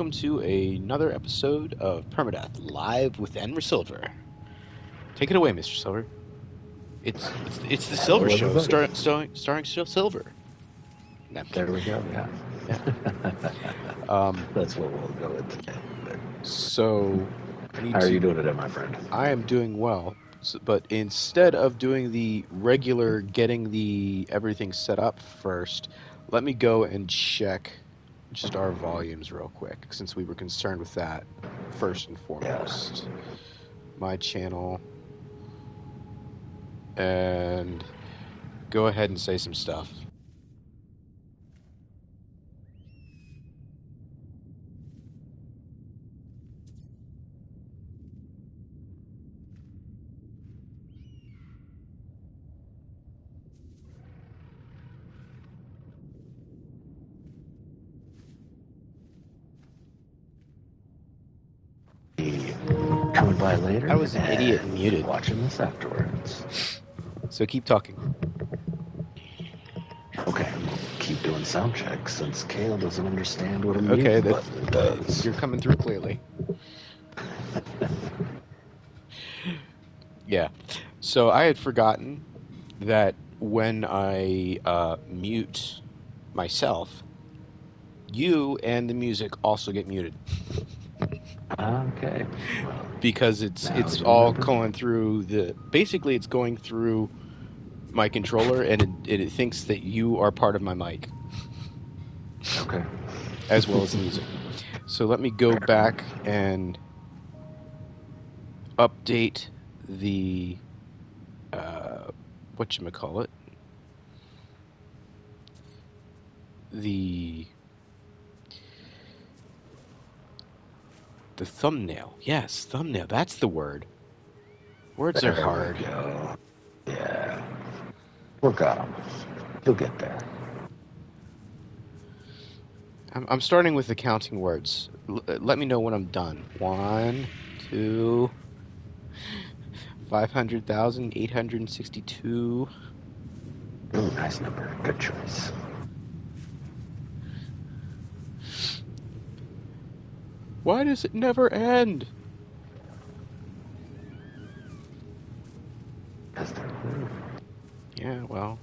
welcome to another episode of Permadeath, live with Enrasilver. Take it away, Mr. Silver. It's the Silver Hello, Show, everybody. starring Silver. No, There we go. Yeah. Um, That's what we'll go with today. so I need How are you to. doing today, my friend? I am doing well, but instead of doing the regular getting the everything set up first, let me go and check just our volumes real quick, since we were concerned with that first and foremost. My channel, and go ahead and say some stuff. Coming by later. I was an idiot and muted. Watching this afterwards. So keep talking. Okay, we'll keep doing sound checks since Kale doesn't understand what a Okay, mute button does. you're coming through clearly. Yeah. So I had forgotten that when I mute myself, you and the music also get muted. Okay. Well, Because it's all going through basically it's going through my controller, and it thinks that you are part of my mic. Okay. As well as the music. So let me go back and update the whatchamacallit, the thumbnail. Yes, thumbnail. That's the word. Words are hard. There we go. Yeah. Work on them. You'll get there. I'm starting with the counting words. Let me know when I'm done. 1, 2, 500,000, 862. Ooh, nice number. Good choice. Why does it never end? Because they're rude. Yeah, well.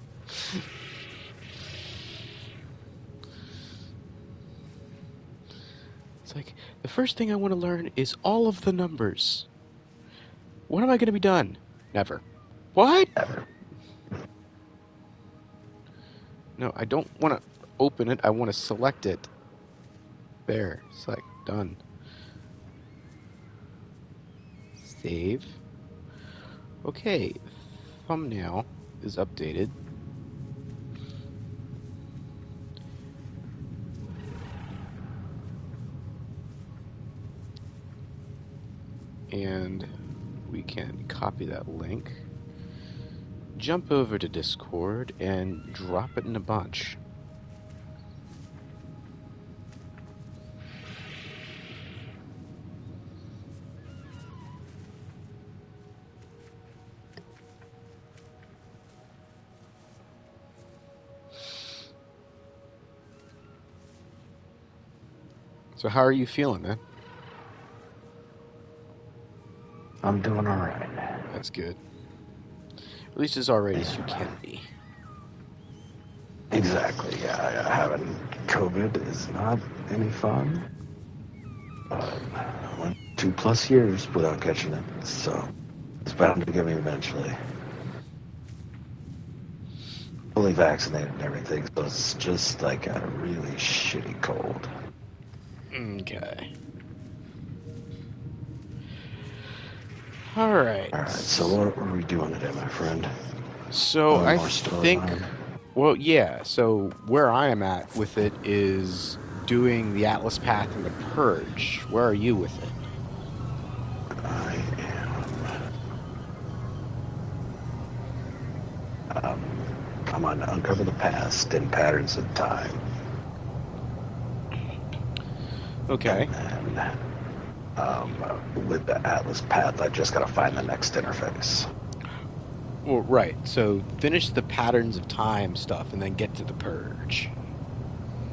It's like, the first thing I want to learn is all of the numbers. When am I going to be done? Never. What? Never. No, I don't want to open it. I want to select it. There. Select. Done. Save. Okay. Thumbnail is updated. And we can copy that link, jump over to Discord, and drop it in a bunch. So how are you feeling, man? I'm doing all right. That's good. At least as alright as you can be. Exactly, yeah. Having COVID is not any fun. I went 2+ years without catching it, so it's bound to get me eventually. Fully vaccinated and everything, so it's just like a really shitty cold. Okay. Alright. Alright, so what are we doing today, my friend? So I More story think... time? Well, yeah, so where I am at with it is doing the Atlas Path and the Purge. Where are you with it? I am. Come on, uncover the past in patterns of time. Okay. And then, with the Atlas Path, I just gotta find the next interface. Well, right. So finish the Patterns of Time stuff and then get to the Purge.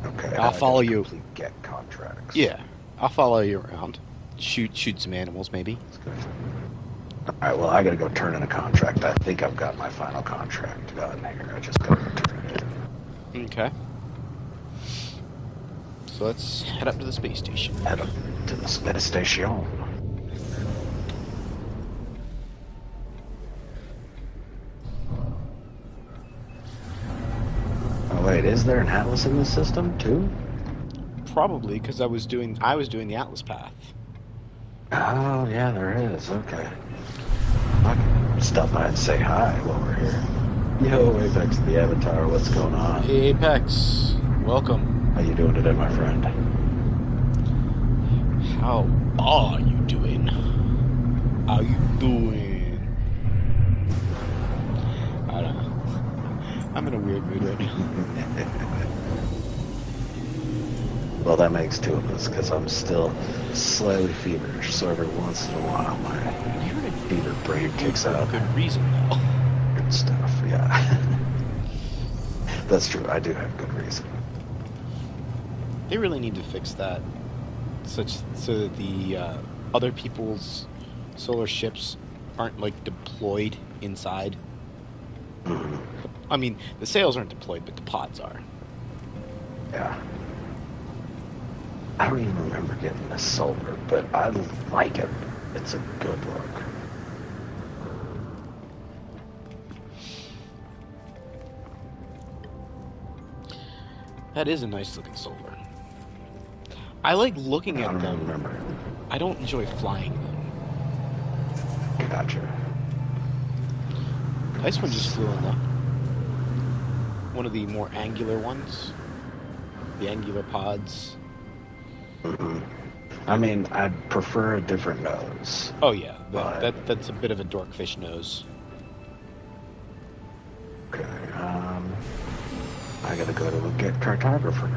Okay. I'll follow you. Complete get contracts. Yeah. I'll follow you around. Shoot some animals, maybe. That's good. All right, well, I got to go turn in a contract. I think I've got my final contract done here. I just got to turn it in. Okay. So let's head up to the space station. Head up to the space station. Oh, wait, is there an atlas in this system, too? Probably because I was doing the Atlas path. Oh, yeah, there is. Okay. I can stop by and say hi while we're here. Yo, Apex the Avatar, what's going on? Hey, Apex, welcome. How you doing today, my friend? How are you doing? How you doing? I don't know. I'm in a weird mood right now. Well, that makes two of us, because I'm still slightly feverish, so every once in a while my fever brain kicks out. Good reason, though. Good stuff, yeah. That's true, I do have good reason. They really need to fix that, so that the other people's solar ships aren't like deployed inside. Mm-hmm. I mean, the sails aren't deployed, but the pods are. Yeah. I don't even remember getting a solar, but I like it. It's a good look. That is a nice looking solar. I like looking at them. Remember. I don't enjoy flying them. Gotcha. Nice one just flew in though. One of the more angular ones. The angular pods. Mm-hmm. I mean, I'd prefer a different nose. Oh yeah, that's a bit of a dorkfish nose. Okay, I gotta go to get cartographer.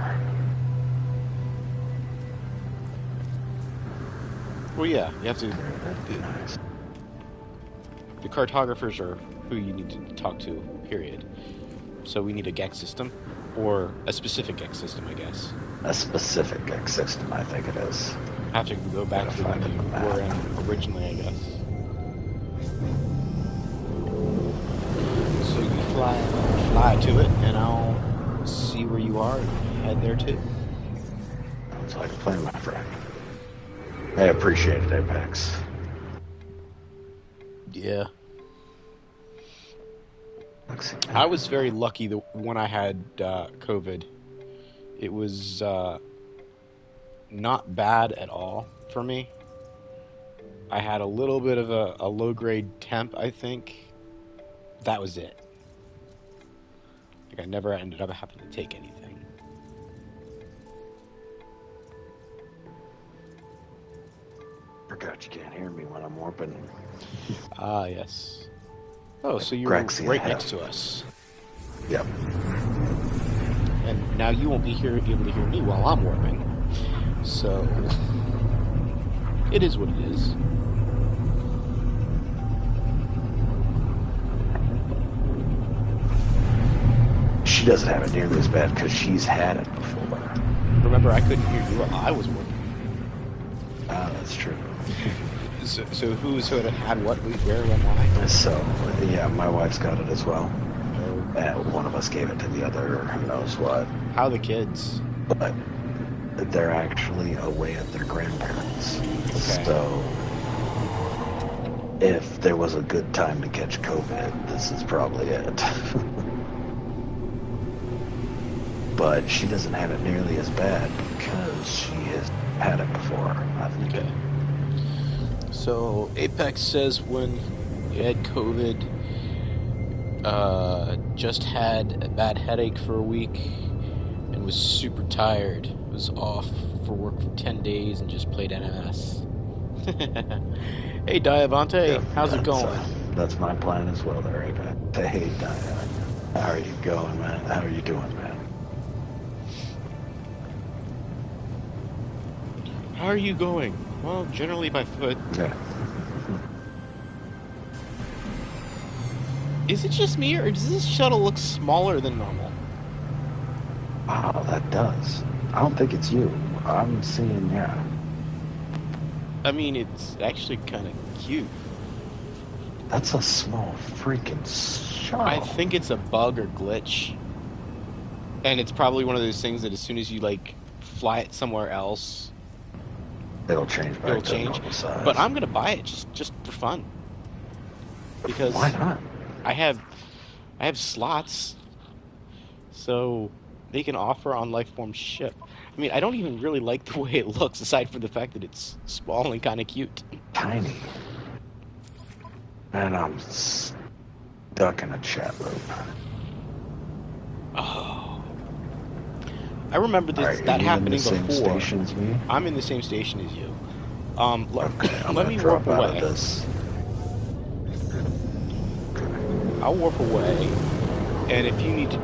Well, yeah, you have to. That'd be nice. The cartographers are who you need to talk to. Period. So we need a GEX system, or a specific GEX system, I guess. A specific GEX system, I think it is. Have to go back to the one you were in originally, I guess. So you fly to it, and I'll see where you are and head there too. Sounds like a plan, my friend. I appreciate it, Apex. Yeah. I was very lucky when I had COVID. It was not bad at all for me. I had a little bit of a low-grade temp, I think. That was it. Like I never ended up having to take anything. Forgot you can't hear me when I'm warping. Ah, yes. Oh, so you're Grexia right next to us. Yep. And now you won't be able to hear me while I'm warping. So, it is what it is. She doesn't have it nearly as bad because she's had it before. Remember, I couldn't hear you while I was warping. Ah, that's true. So who's had what, where, and why? So, yeah, my wife's got it as well. One of us gave it to the other, who knows what. How are the kids? But they're actually away at their grandparents. Okay. So, if there was a good time to catch COVID, this is probably it. But she doesn't have it nearly as bad because she has had it before, I think. Okay. So Apex says when you had COVID, just had a bad headache for a week and was super tired. Was off for work for 10 days and just played NMS. Hey Diavante, Yep, how's it going? That's my plan as well there, Apex. Hey, Diane, how are you going, man? How are you doing, man? How are you going? Well, generally by foot. Yeah. Is it just me, or does this shuttle look smaller than normal? Wow, that does. I don't think it's you. I'm seeing, yeah. I mean, it's actually kind of cute. That's a small freaking I shuttle. think it's a bug or glitch, and it's probably one of those things that as soon as you like fly it somewhere else, It'll change it'll back to change. normal But size. I'm gonna buy it just for fun Why because not? I have I have slots, so they can offer on Lifeform ship. I mean, I don't even really like the way it looks, aside from the fact that it's small and kind of cute. Tiny. And I'm stuck in a chat loop. Oh, I remember All this right, are that you in the happening same before. station as me? I'm in the same station as you. Okay, I'm Let gonna me warp drop out of away. this. I'll warp away, and if you need to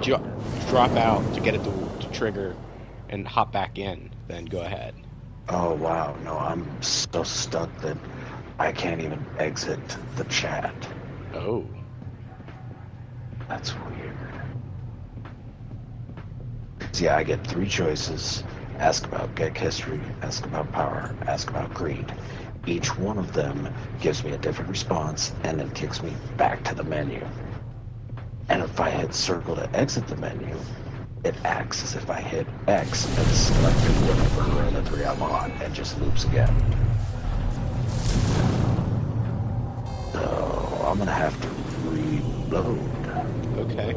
drop out to get it to trigger and hop back in, then go ahead. Oh wow, no, I'm so stuck that I can't even exit the chat. Oh, That's weird. Yeah, I get three choices. Ask about Gek history, ask about power, ask about greed. Each one of them gives me a different response and then kicks me back to the menu. And if I hit circle to exit the menu, it acts as if I hit X and selected whatever of the three I'm on and just loops again. So I'm gonna have to reload. okay.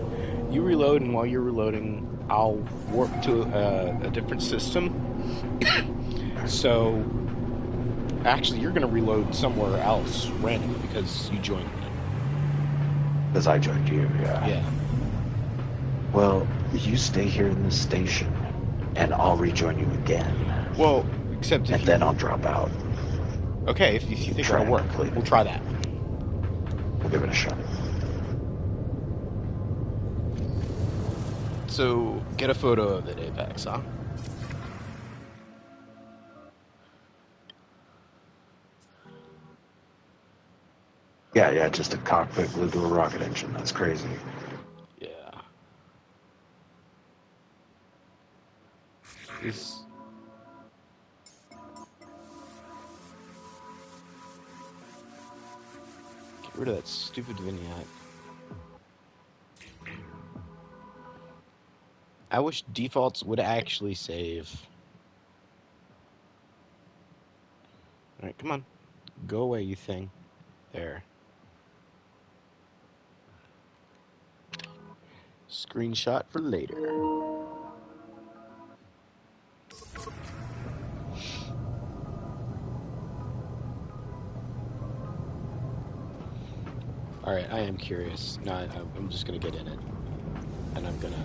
You reload, and while you're reloading, I'll warp to a different system. So, actually, you're going to reload somewhere else randomly because you joined me. Because I joined you, yeah. Yeah. Well, you stay here in this station, and I'll rejoin you again. Well, except if And you. then I'll drop out. Okay, if you think that'll Try and work, complete we'll it. try that. We'll give it a shot. So, get a photo of it, Apex, huh? Yeah, just a cockpit glued to a rocket engine. That's crazy. Yeah. This. Get rid of that stupid vignette. I wish defaults would actually save. Alright, come on. Go away, you thing. There. Screenshot for later. Alright, I am curious. No, I'm just gonna get in it. And I'm gonna...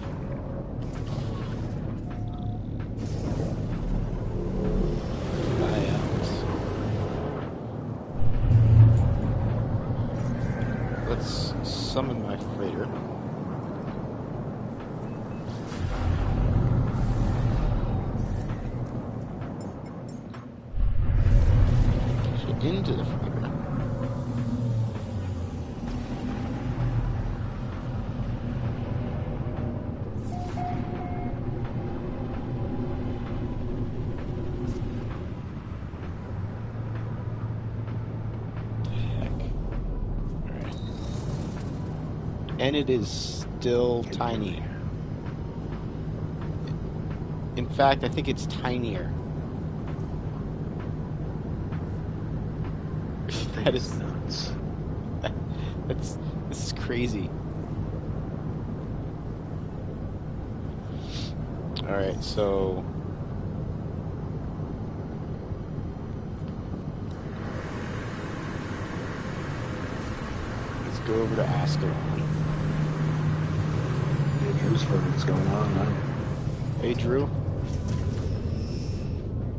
fly out. Let's summon my freighter. So into the freighter. And it is still tiny. In fact, I think it's tinier. That is nuts. this is crazy. All right, so let's go over to Ascalon. Hey, Drew's what's going on, man. Hey, Drew.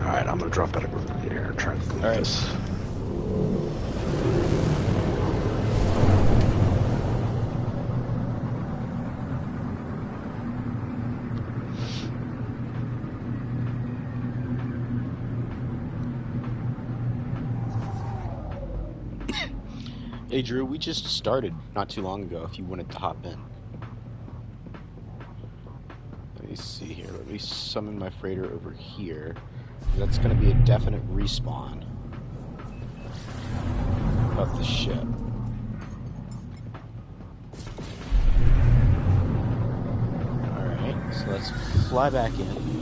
Alright, I'm gonna drop out of group here and try to complete Alright. this. Hey, Drew, we just started not too long ago if you wanted to hop in. Let me see here. Let me summon my freighter over here. That's going to be a definite respawn. of the ship. Alright, so let's fly back in.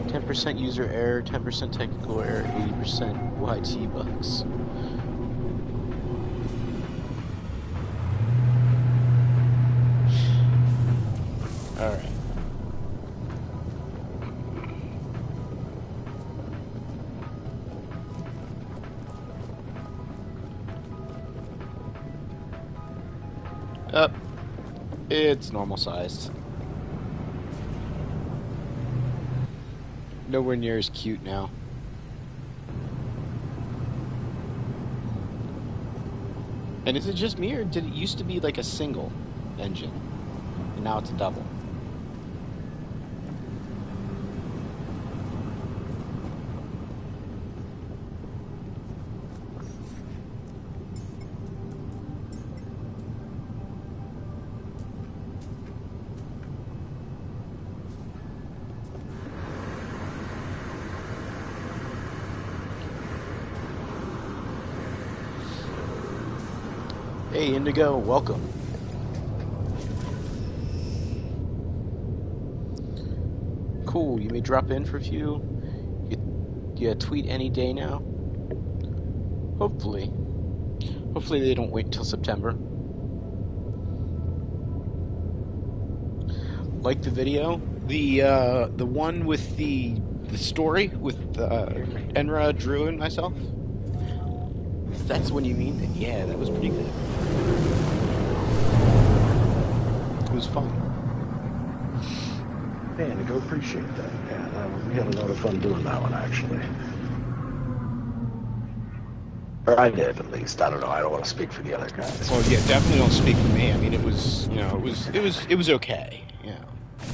10% user error, 10% technical error, 80% YT bugs. Alright. Up. It's normal sized. Nowhere near as cute now. And is it just me, or did it used to be like a single engine? And now it's a double. Hey, Indigo, welcome. Cool, you may drop in for a few. You tweet any day now. Hopefully. Hopefully they don't wait until September. Like the video? The one with the story with Enra, Drew, and myself? If that's when you mean, then yeah, that was pretty good. It was fun. Man, I go appreciate that. Yeah, we had a lot of fun doing that one, actually. Or I did, at least. I don't know. I don't want to speak for the other guys. Well, yeah, definitely don't speak for me. I mean, it was, you know, it was okay. Yeah.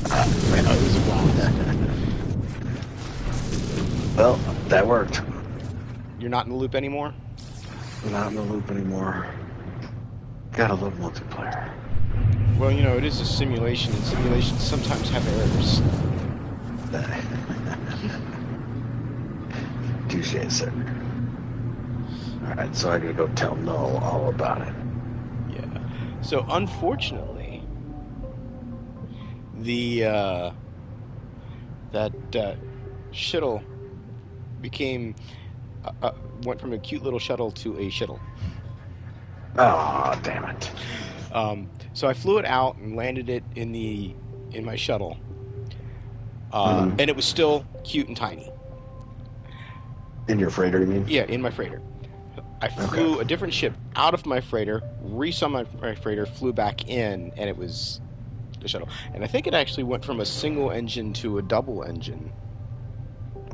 Man, It was a blast. Well, that worked. You're not in the loop anymore? Not in the loop anymore. Gotta love multiplayer. Well, you know, it is a simulation, and simulations sometimes have errors. Touché, sir. Alright, so I gotta go tell Null all about it. Yeah. So, unfortunately, the, that, shuttle became, went from a cute little shuttle to a shittle. Oh, damn it. So I flew it out and landed it in my shuttle. And it was still cute and tiny. In your freighter, you mean? Yeah, in my freighter. I flew a different ship out of my freighter, resaw my freighter, flew back in, and it was the shuttle. And I think it actually went from a single engine to a double engine.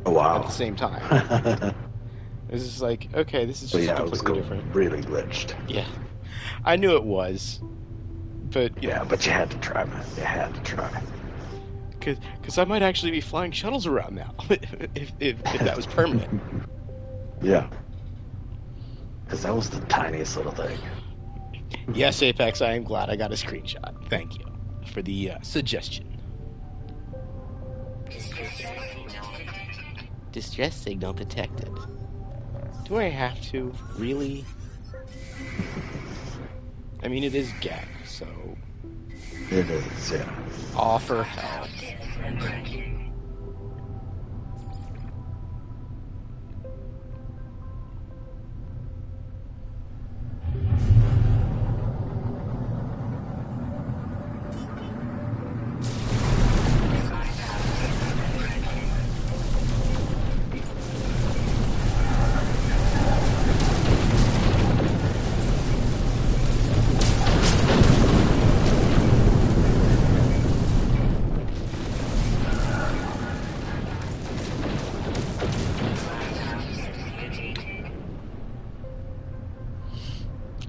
Oh, wow. At the same time. It was just like, okay, this is just completely different. Really glitched. Yeah. I knew it was. But yeah, but you had to try, man. You had to try. Because I might actually be flying shuttles around now, if that was permanent. Yeah. Because that was the tiniest little thing. Yes, Apex, I am glad I got a screenshot. Thank you for the suggestion. Distress signal detected. Do I have to? Really? I mean, it is GAC, so... It is, yeah. Offer help.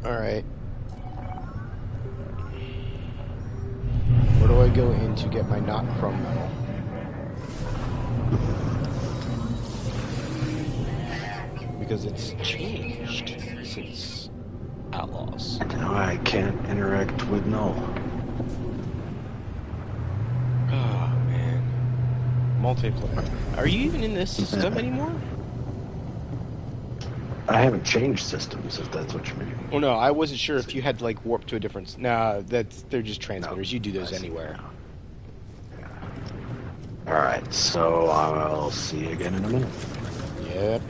Alright. Where do I go in to get my not chrome metal? Because it's changed since Outlaws. Now I can't interact with Null. Oh, man. Multiplayer. Are you even in this system anymore? I haven't changed systems, if that's what you mean. Oh no, I wasn't sure if See. you had like warp to a different. Nah, they're just No, transmitters. You do I those see anywhere. now. All right, so I'll see you again in a minute. Yep.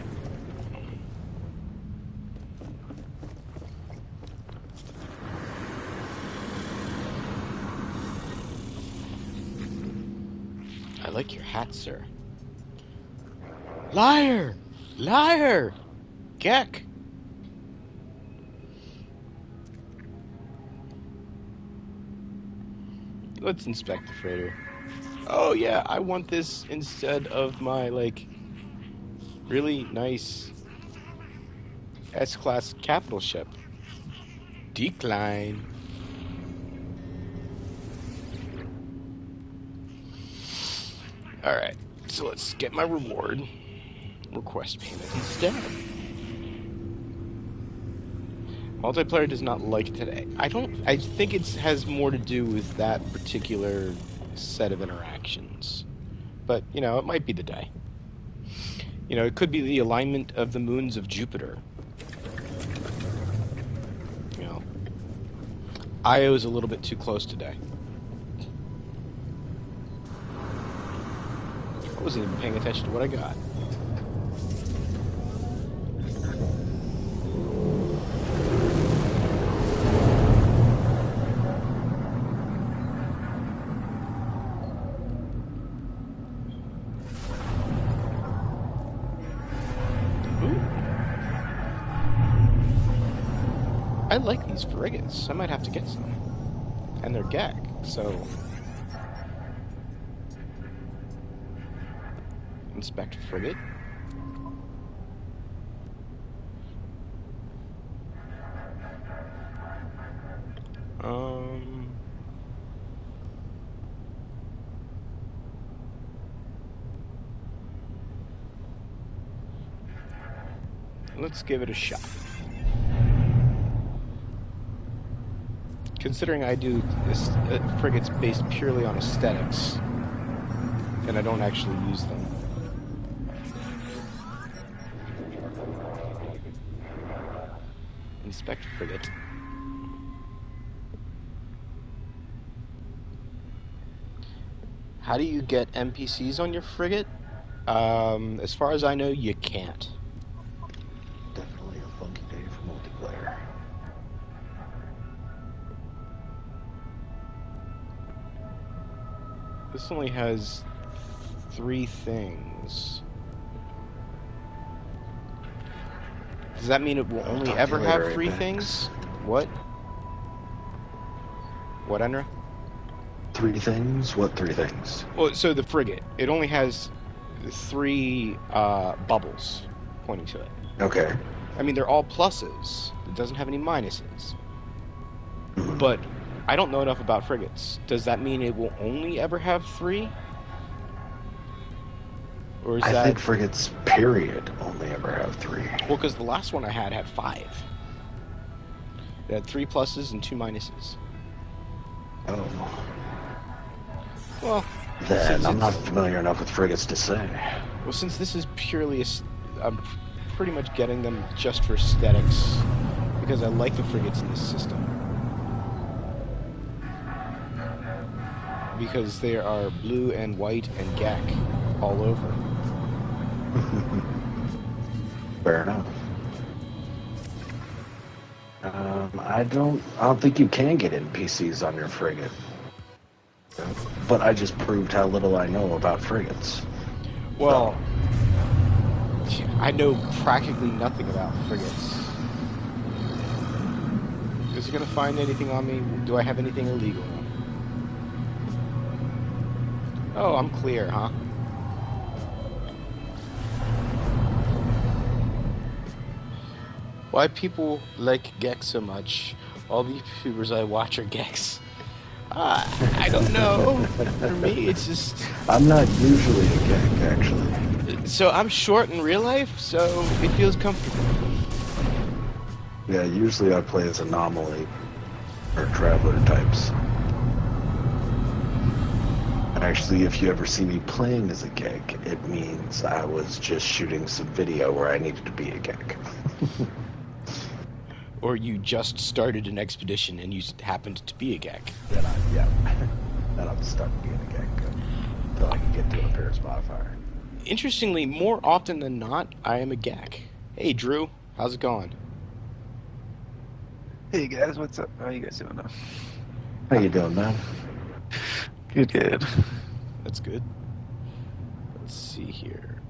I like your hat, sir. Liar! Liar! Gek! Let's inspect the freighter. Oh yeah, I want this instead of my, like, really nice S-class capital ship. Decline. Alright, so let's get my reward. Request payment instead. Multiplayer does not like today. I think it has more to do with that particular set of interactions. But, you know, it might be the day. You know, it could be the alignment of the moons of Jupiter. You know, Io is a little bit too close today. I wasn't even paying attention to what I got. Ooh. I like these frigates. I might have to get some. And they're gag, so... Inspect frigate. Um... Let's give it a shot. Considering I do this, frigates based purely on aesthetics, and I don't actually use them. Inspect frigate. How do you get NPCs on your frigate? As far as I know, you can't. Definitely a funky day for multiplayer. This only has 3 things. Does that mean it will I'll only talk to ever you later, have 3 Apex. things? What? What, Enra? 3 things? What 3 things? Well, so the frigate, it only has 3 bubbles pointing to it. Okay. I mean, they're all pluses. It doesn't have any minuses. Mhm. But I don't know enough about frigates. Does that mean it will only ever have 3? Or is I that... think frigates, period, only ever have 3. Well, because the last one I had 5. It had 3 pluses and 2 minuses. Oh. Well, Then I'm not familiar enough with frigates to say. Well, since this is purely... I'm pretty much getting them just for aesthetics. Because I like the frigates in this system. Because they are blue and white and GAC all over. Fair enough. I don't think you can get NPCs on your frigate. But I just proved how little I know about frigates. Well, I know practically nothing about frigates. Is it going to find anything on me? Do I have anything illegal? Oh, I'm clear, huh? Why people like Gex so much? All the YouTubers I watch are Gex. I don't know. For me, it's just... I'm not usually a geek, actually. So I'm short in real life, so it feels comfortable. Yeah, usually I play as anomaly or traveler types. Actually, if you ever see me playing as a geek, it means I was just shooting some video where I needed to be a geek. Or you just started an expedition and you happened to be a Gek. Then I'm stuck being a Gek until I can get to an appearance modifier. Interestingly, more often than not, I am a Gek. Hey, Drew, how's it going? Hey guys, what's up? How you guys doing now? How you doing, man? Good. That's good. Let's see here.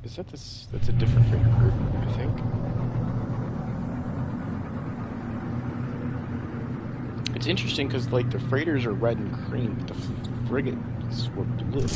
Is that this? That's a different freighter group, I think. It's interesting because like the freighters are red and green, but the frigates were blue.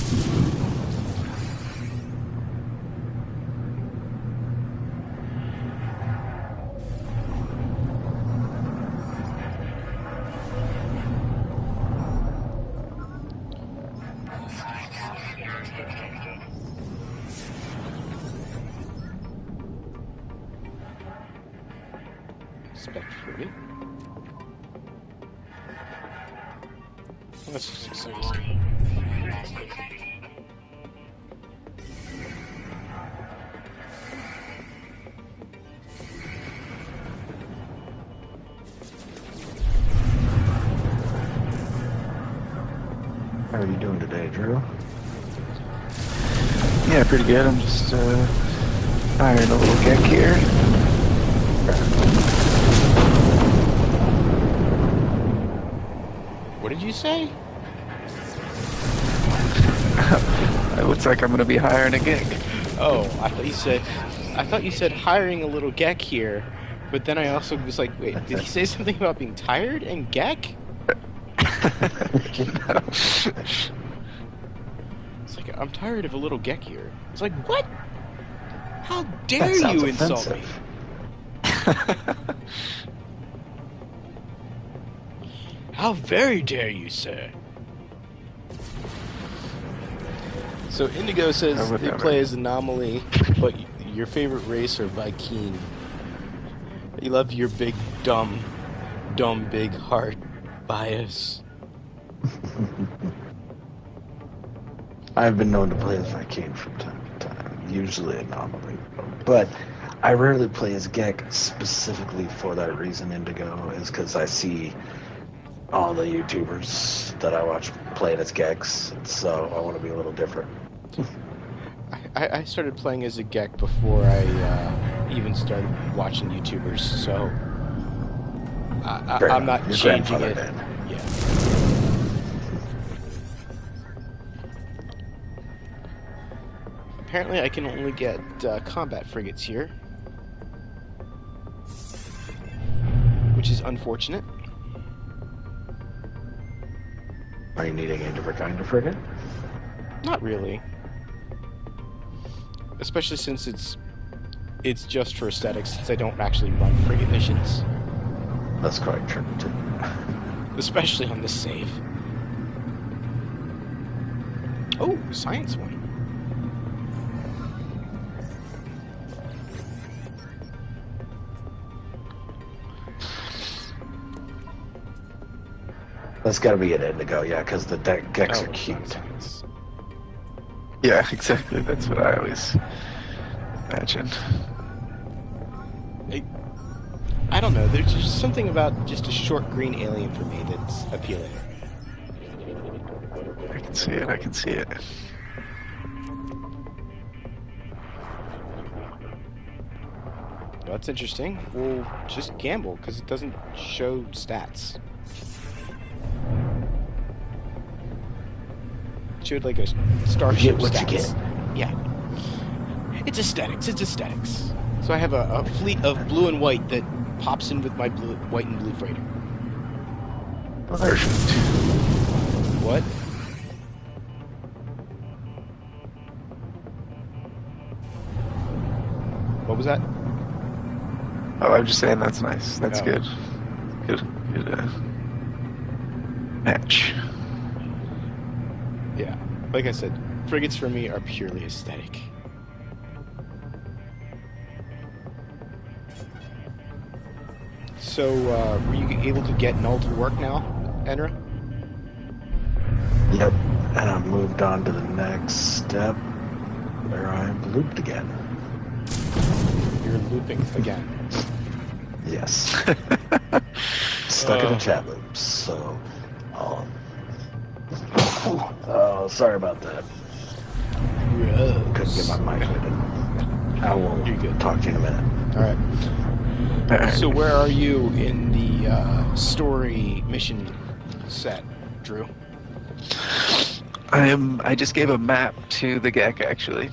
Spec frigate. That's just exciting. How are you doing today, Drew? Yeah, pretty good. I'm just hiring a little Gek here. What did you say? It looks like I'm gonna be hiring a Gek. Oh, I thought you said hiring a little Gek here, but then I also was like, wait, did he say something about being tired and Gek? No. It's like, I'm tired of a little Gek here. It's like, what? How dare That sounds you insult me? offensive. How very dare you, sir? So Indigo says they whatever. play as Anomaly, but your favorite race are Viking. You love your big, dumb, big heart bias. I've been known to play as Viking from time to time, usually Anomaly. But I rarely play as Gek specifically for that reason, Indigo, is because I see all the YouTubers that I watch playing as Geks, and so I want to be a little different. I started playing as a Gek before I even started watching YouTubers, so I'm not Your changing grandfather it. did. Yeah. Apparently, I can only get combat frigates here, which is unfortunate. Are you needing a different kind of frigate? Not really, especially since it's just for aesthetics, since I don't actually run frigate missions, That's quite true, too. especially on this save. Oh, science one. That's got to be an Indigo, yeah, because the Geks are Oh, cute. science. Yeah, exactly. That's what I always imagine. I don't know. There's just something about just a short green alien for me that's appealing. I can see it. That's interesting. We'll just gamble because it doesn't show stats. It showed like a starship Get what you stats. get. Yeah. It's aesthetics. So I have a fleet of blue and white that pops in with my white and blue freighter. Perfect. What? What was that? Oh, I'm just saying that's nice. That's Oh. good. Good match. Yeah. Like I said, frigates for me are purely aesthetic. So, were you able to get Null to work now, Enra? Yep. And I've moved on to the next step where I'm looped again. You're looping again. Yes. Stuck in a chat loop, so... Oh, sorry about that. Couldn't get my mic muted. I will talk to you in a minute. All right. So where are you in the story mission set, Drew? I just gave a map to the Gek, actually.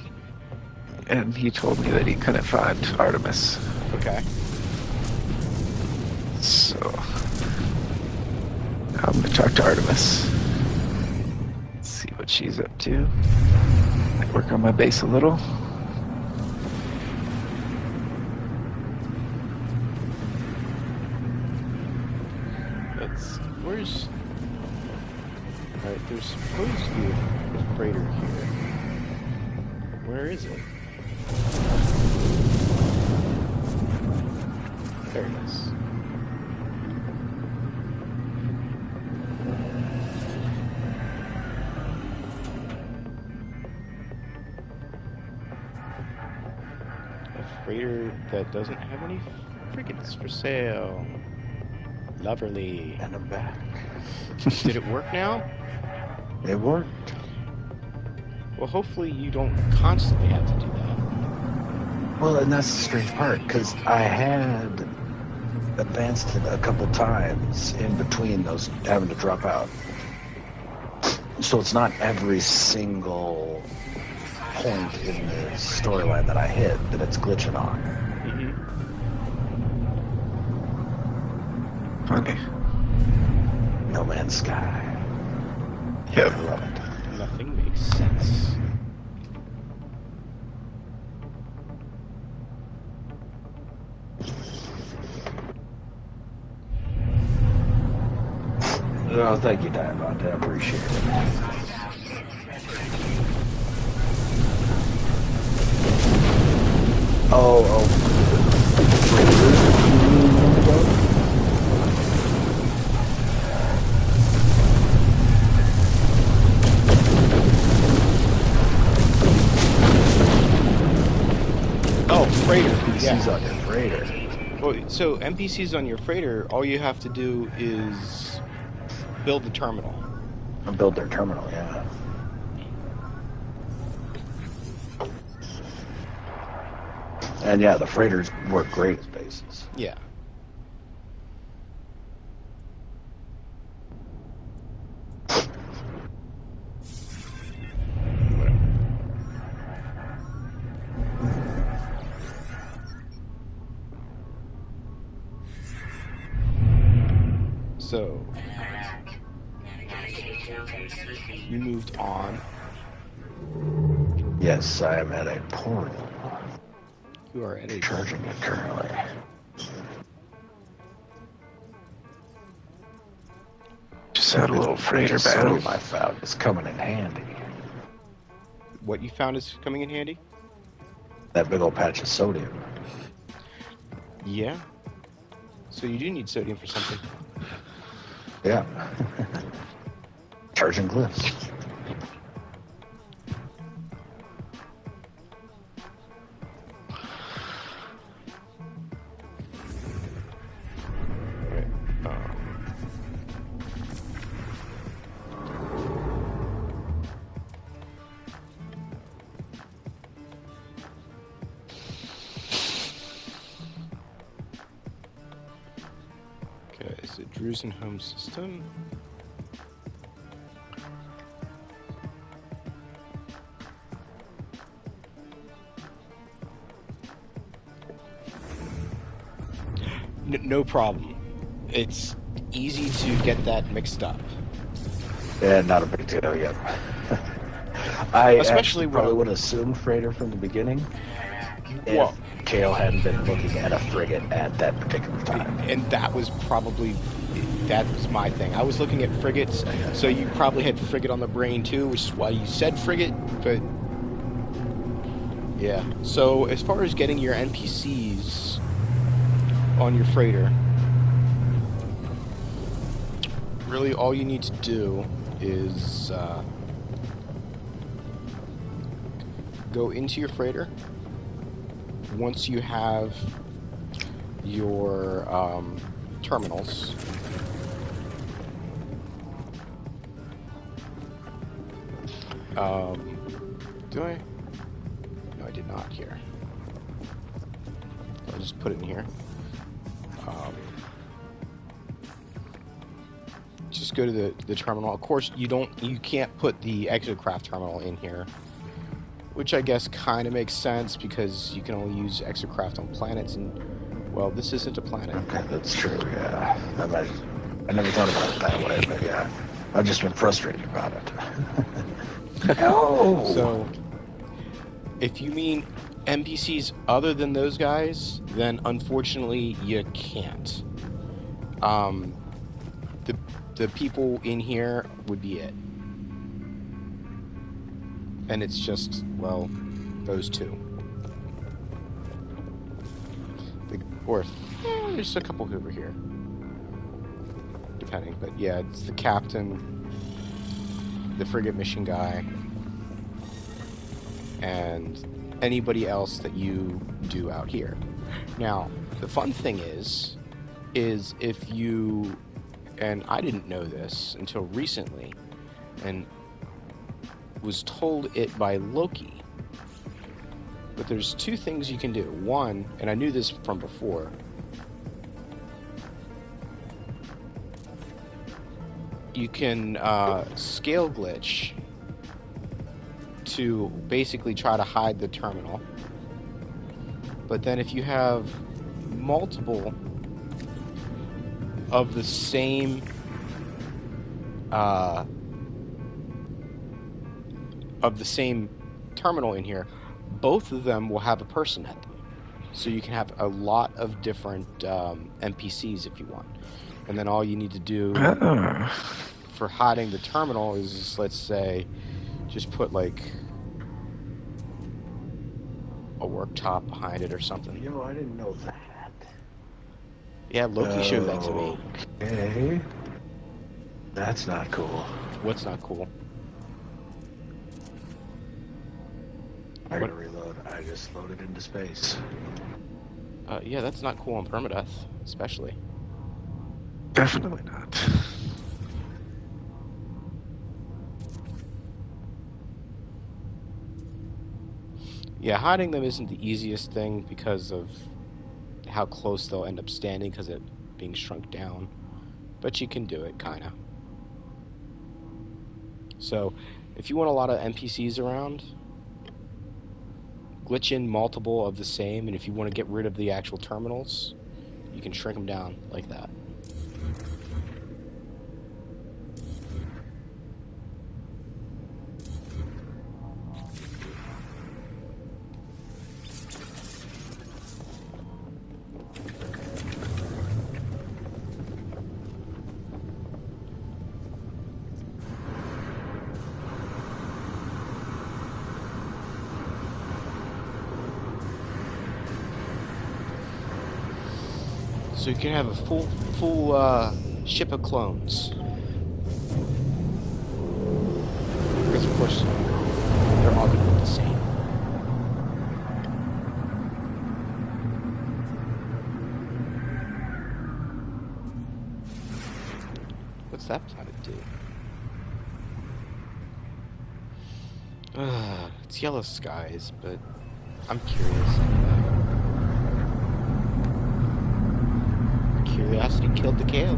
And he told me that he couldn't find Artemis. Okay. So I'm gonna talk to Artemis. See what she's up to. Work on my base a little. Where's... Alright, there's supposed to be a freighter here. Where is it? There it is. A freighter that doesn't have any frigates for sale. Loverly. And I'm back. Did it work now? It worked. Well, hopefully you don't constantly have to do that. Well, and that's the strange part, because I had advanced it a couple times in between those having to drop out. So it's not every single point in the storyline that I hit that it's glitching on. Funny. No Man's Sky. Yep. I love it. Nothing makes sense. Oh, thank you, Diamond. I appreciate it. Oh. Freighter. NPCs on your freighter. Well, so NPCs on your freighter, all you have to do is build the terminal. Build their terminal, yeah. And yeah, the freighters work great as bases. Yeah. So, you moved on. Yes, I am at a portal. You are at a charging it currently. Just had a little freighter battle. Sodium I found is coming in handy. What you found is coming in handy? That big old patch of sodium. Yeah. So you do need sodium for something. Yeah. Charging glyphs. Is it Drusen home system? No problem. It's easy to get that mixed up. Yeah, not a big deal yet. I Especially probably would have assumed freighter from the beginning if Kale hadn't been looking at a frigate at that particular time. And that was my thing. I was looking at frigates, so you probably had frigate on the brain too, which is why you said frigate, but yeah. So as far as getting your NPCs on your freighter, really all you need to do is go into your freighter. Once you have your terminals, do I? No, I did not here. I'll just put it in here. Just go to the terminal. Of course, you can't put the exocraft terminal in here, which I guess kind of makes sense because you can only use exocraft on planets, and well, this isn't a planet. Okay, that's true. Yeah, I never thought about it that way, but yeah, I've just been frustrated about it. No. So, if you mean NPCs other than those guys, then unfortunately you can't. The people in here would be it. And it's just, well, those two. There's a couple over here. Depending, but yeah, it's the captain, the frigate mission guy, and anybody else that you do out here. Now, the fun thing is if you, and I didn't know this until recently, and was told it by Loki, but there's two things you can do. One, and I knew this from before, you can scale glitch to basically try to hide the terminal. But then if you have multiple of the same terminal in here, both of them will have a person at them. So you can have a lot of different NPCs if you want. And then all you need to do for hiding the terminal is, let's say, just put like a worktop behind it or something. Yo, I didn't know that. Yeah, Loki showed that to me. Okay. That's not cool. What's not cool? I gotta reload. I just loaded into space. Yeah, that's not cool on Permadeath, especially. Definitely not. Yeah, hiding them isn't the easiest thing because of how close they'll end up standing because it being shrunk down. But you can do it, kind of. So, if you want a lot of NPCs around, glitch in multiple of the same, and if you want to get rid of the actual terminals, you can shrink them down like that. So you can have a full ship of clones. Because of course, they're all going to be the same. What's that planet do? It's yellow skies, but I'm curious. Curiosity killed the kale.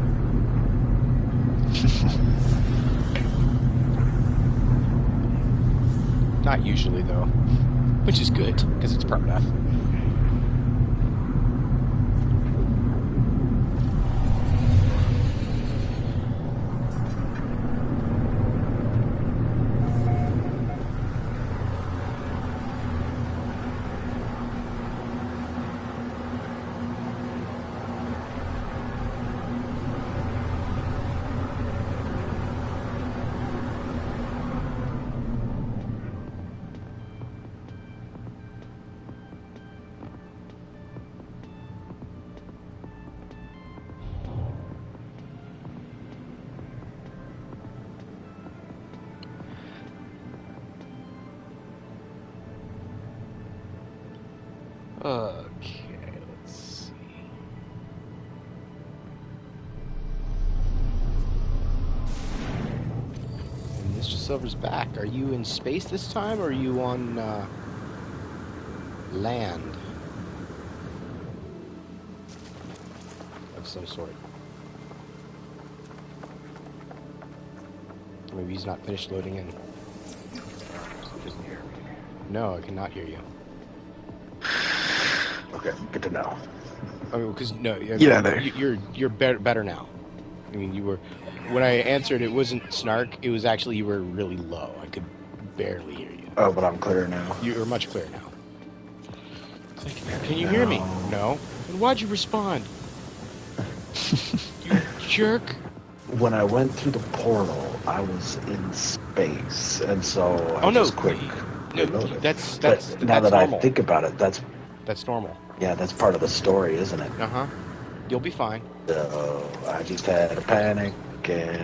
Not usually, though. Which is good, because it's Permadeath. Okay, let's see. And Mr. Silver's back. Are you in space this time, or are you on land of some sort? Maybe he's not finished loading in. Couldn't hear me. No, I cannot hear you. Okay, good to know. I mean, because no, Yeah, there. you're better now. I mean, you were when I answered, it wasn't snark. It was actually you were really low. I could barely hear you. Oh, but I'm clear now. You're much clearer now. It's like, can you hear me? No. Then why'd you respond? You jerk. When I went through the portal, I was in space, and so I just quick. No, reloaded. that's now that normal. I think about it, that's normal. yeah, that's part of the story, isn't it? Uh-huh. You'll be fine. So I just had a panic, and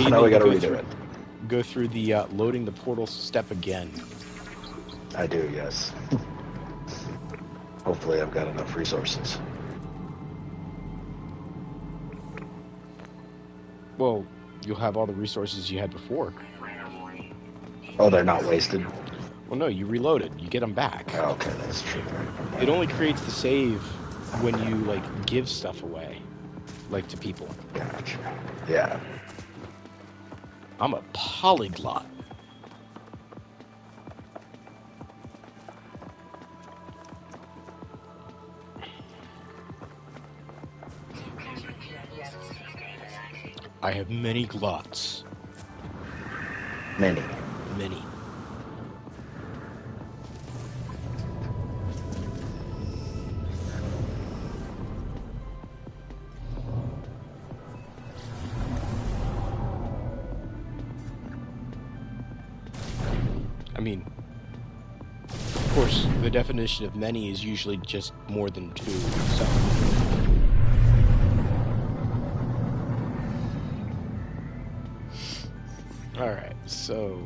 now we gotta go redo through, it. Go through the loading the portal step again. I do, yes. Hopefully, I've got enough resources. Well, you'll have all the resources you had before. Oh, they're not wasted? Well, no, you reloaded. You get them back. Okay, that's true. It only creates the save when you, like, give stuff away, like, to people. Gotcha. Yeah. I'm a polyglot. I have many glots. Many. Many. I mean, of course, the definition of many is usually just more than two, so... Alright, so...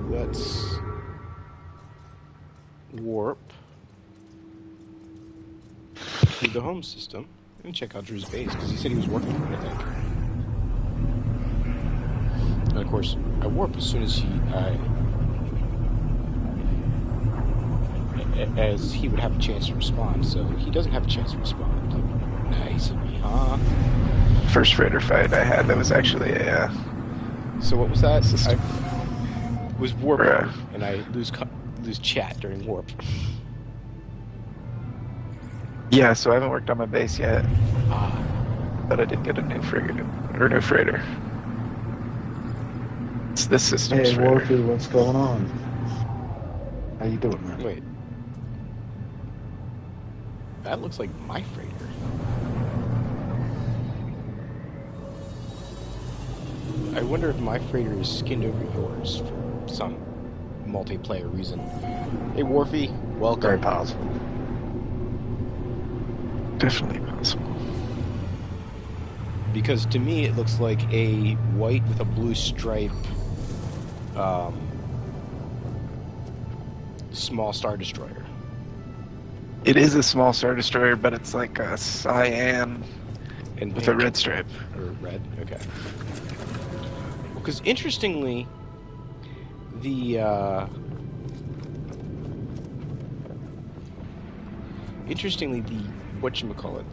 Let's... warp... through the home system and check out Drew's base, because he said he was working on it, I think. And of course, I warp as soon as as he would have a chance to respond, so he doesn't have a chance to respond. Nice of me, huh? First freighter fight I had, that was actually a... So what was that? System. I was warping, and I lose chat during warp. Yeah, so I haven't worked on my base yet, Ah, but I did get a new frigate, or new freighter. It's this system's Hey, freighter. Wolfie, what's going on? How you doing, man? wait. That looks like my freighter. I wonder if my freighter is skinned over yours for some multiplayer reason. Hey, Warfy, welcome. Very possible. Definitely possible. Because to me, it looks like a white with a blue stripe, small Star Destroyer. It is a small Star Destroyer, but it's like a cyan And with pink. a red stripe. Or red? Okay. Because interestingly, the whatchamacallit,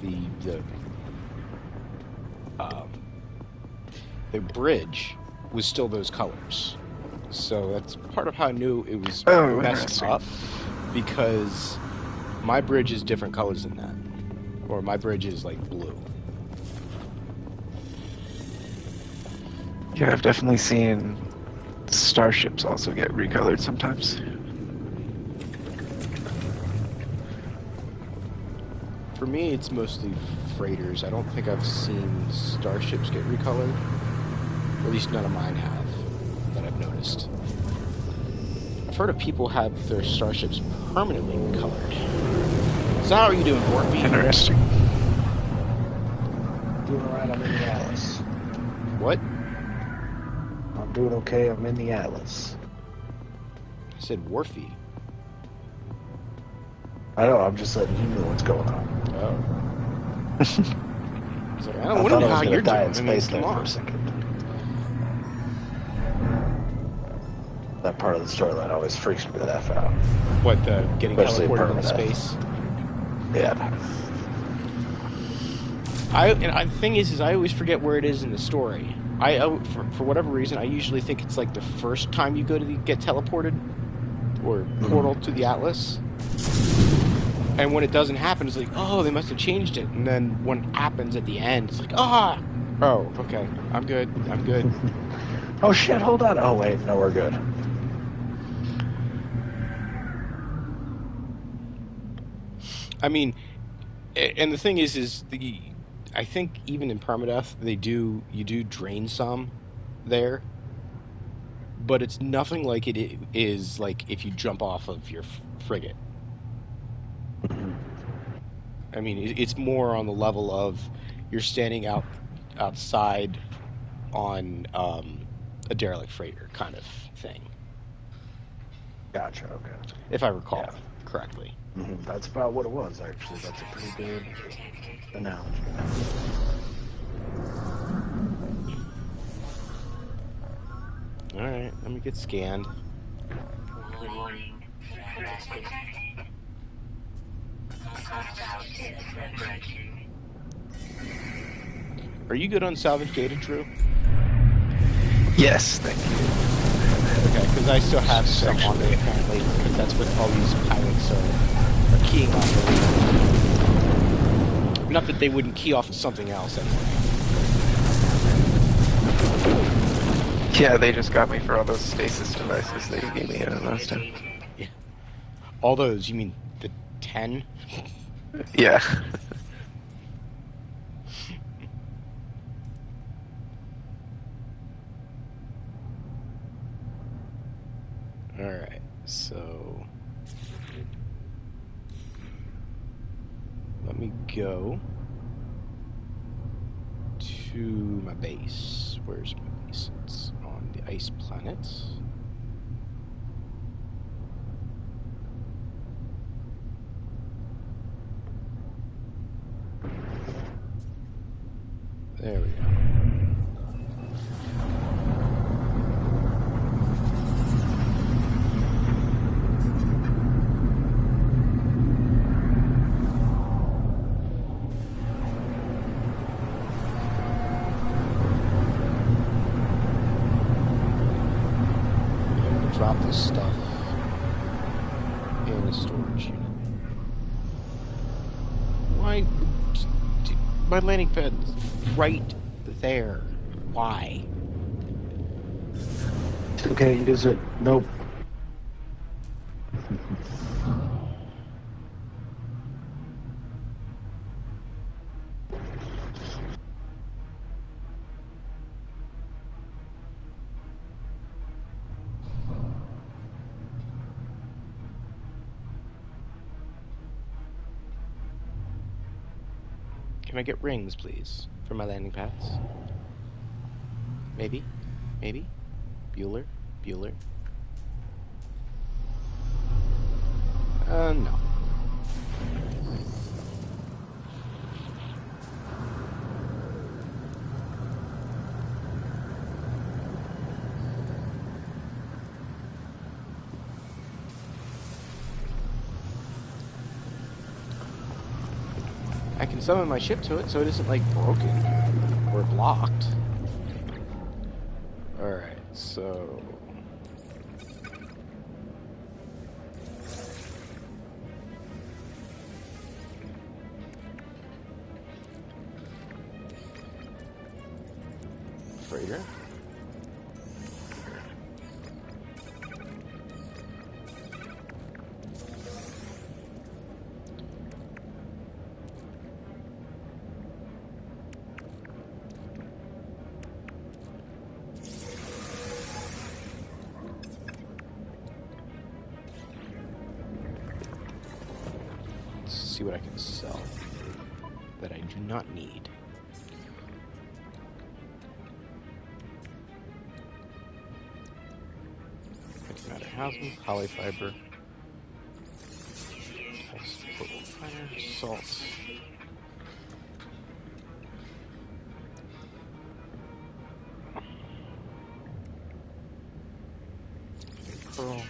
the bridge was still those colors. So that's part of how I knew it was messed interesting. up, because my bridge is different colors than that. Or my bridge is like blue. Yeah, I've definitely seen starships also get recolored sometimes. For me, it's mostly freighters. I don't think I've seen starships get recolored. Or at least none of mine have, that I've noticed. I've heard of people have their starships permanently recolored. So how are you doing, Warpy? Interesting. Doing alright, I'm in the Alice. What? I'm doing okay. I'm in the Atlas. I said Wharfy. I know. I'm just letting you know what's going on. Oh. I was like, I I want to thought know I was how going you're to die doing. in I mean, space come there for on. a second. That part of the storyline always freaks me the F out. What, getting Especially teleported into Permadeath. space? Yeah. The thing is I always forget where it is in the story. For whatever reason, I usually think it's like the first time you go to get teleported or portal to the Atlas. And when it doesn't happen, it's like, oh, they must have changed it. And then when it happens at the end, it's like, oh, okay, I'm good. Oh shit! Hold on. Oh wait, no, we're good. I mean, and the thing is I think even in Permadeath, you do drain some there, but it's nothing like it is like if you jump off of your frigate. I mean, it's more on the level of you're standing outside on a derelict freighter kind of thing, Gotcha. Okay. if I recall Yeah. correctly. That's about what it was, actually. That's a pretty good analogy. All right, let me get scanned. Warning. Threat detected. Hostile ship approaching. Are you good on salvage data, Drew? Yes, thank you. Okay, because I still have some on me apparently, because that's what all these pilots are keying off of. Not that they wouldn't key off of something else anyway. Yeah, they just got me for all those stasis devices that you gave me last time. Yeah. All those, you mean the 10? Yeah. Alright, so let me go to my base. Where's my base? It's on the ice planet. There we go. Drop this stuff in the storage unit. Why? My landing pad's right there. Why? Okay, use it. Nope. Can I get rings, please, for my landing pads? Maybe? Maybe? Bueller? No. I can summon my ship to it so it isn't, like, broken or blocked. Alright, so... Freighter. Let's see what I can sell that I do not need. Housing, polyfiber, test, portable fire, salt. Pearl.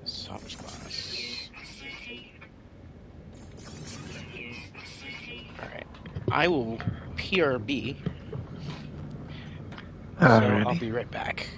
Salvage glass. Alright. I will PRB. So I'll Alrighty. be right back.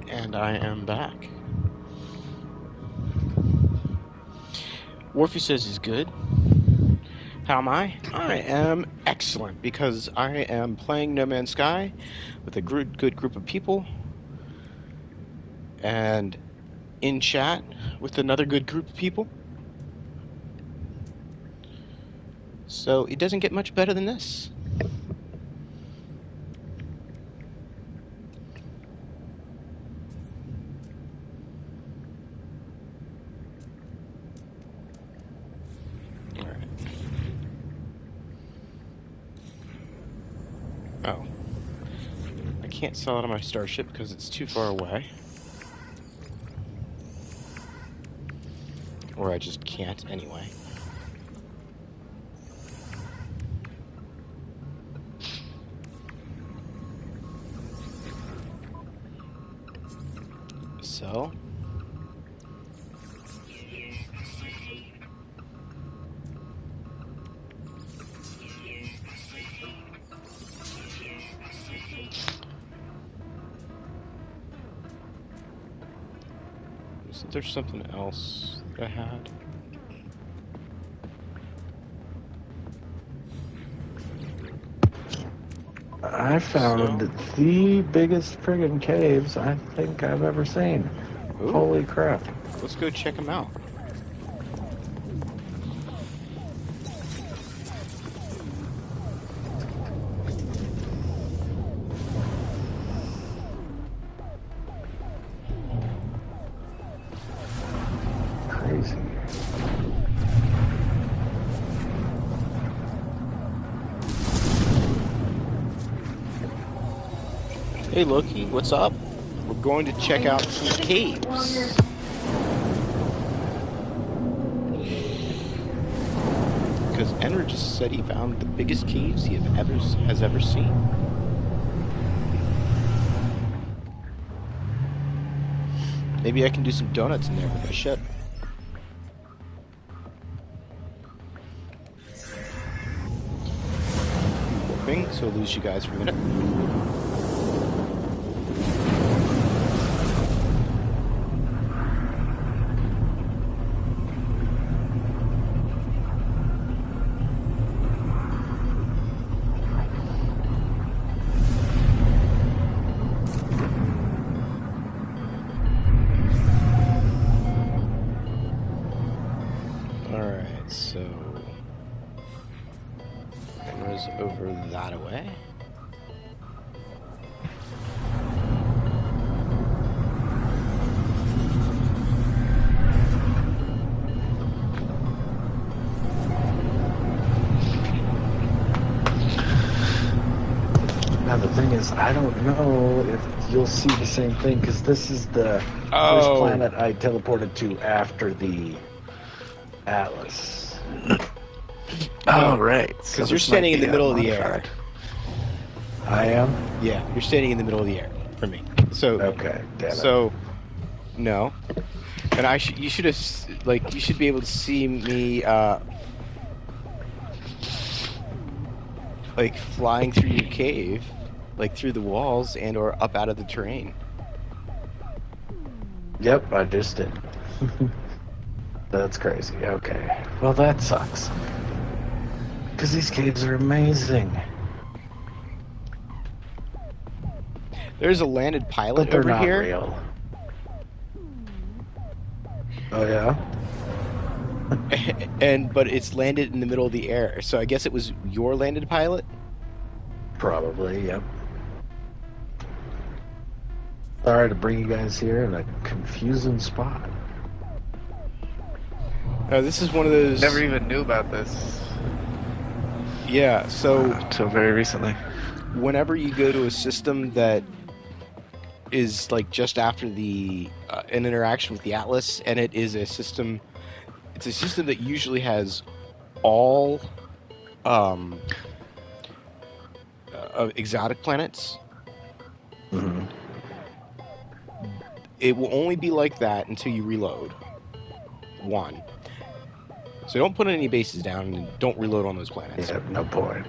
And I am back. Warfy says he's good. How am I? I am excellent because I am playing No Man's Sky with a good group of people and in chat with another good group of people. So it doesn't get much better than this. Alright. Oh. I can't sell out of my starship because it's too far away. Or I just can't anyway. So isn't there something else that I had? I found So? the biggest friggin' caves I think I've ever seen. Ooh, Holy crap. let's go check them out. Crazy. Hey Loki, what's up? We're going to check out some caves. Because Enra just said he found the biggest caves he has ever seen. Maybe I can do some donuts in there with my ship. Warping, so I'll lose you guys for a minute. Alright, so Enra's over that way. Now the thing is, I don't know if you'll see the same thing, because this is the first Oh. planet I teleported to after the Atlas. Oh, right. So Because you're this might standing in be the middle of the modified. air. I am? Yeah, you're standing in the middle of the air for me. So, Okay, damn it. so no, and you should have you should be able to see me like flying through your cave, like through the walls and or up out of the terrain. Yep, I just did. That's crazy. Okay. Well, that sucks. Because these caves are amazing. There's a landed But pilot they're over not here. real. Oh, yeah? But it's landed in the middle of the air. So I guess it was your landed pilot? Probably, yep. Sorry to bring you guys here in a confusing spot. This is one of those. Never even knew about this Yeah, so until very recently. whenever you go to a system that is like just after an interaction with the Atlas, and it's a system that usually has all exotic planets. Mm-hmm. It will only be like that until you reload. One. So don't put any bases down and don't reload on those planets. Yep, no point.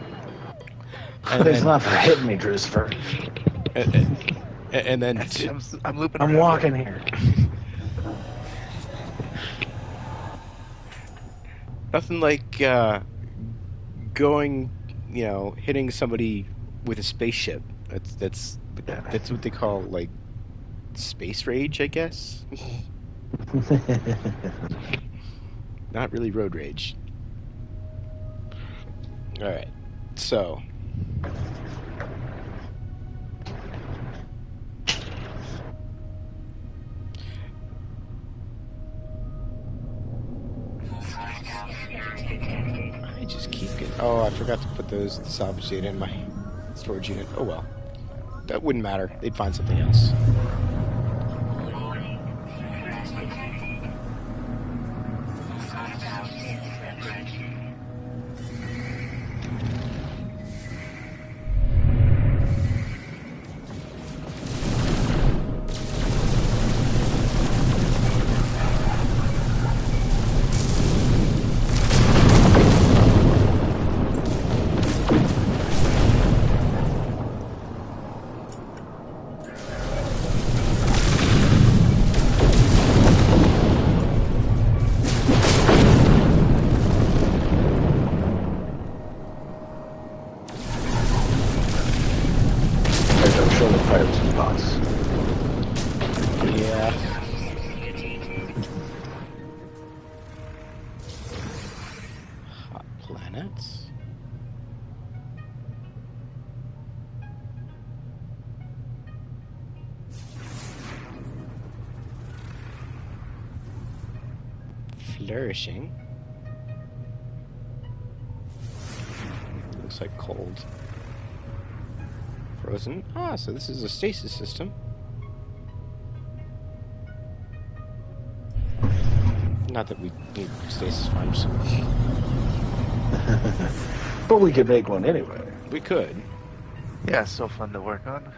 And It's then, not for hitting me, Drucifer. and then I'm looping I'm around. walking here. nothing like going, hitting somebody with a spaceship. That's what they call like space rage, I guess. Not really road rage. All right, so I just keep getting. Oh, I forgot to put the salvage data in my storage unit. Oh well, that wouldn't matter. They'd find something else. Don't show the pirates the boss. Yeah. Hot planets. Flourishing. Looks like cold. Frozen. Ah, so this is a stasis system. Not that we need stasis farms. But we could make one anyway. We could. Yeah, so fun to work on.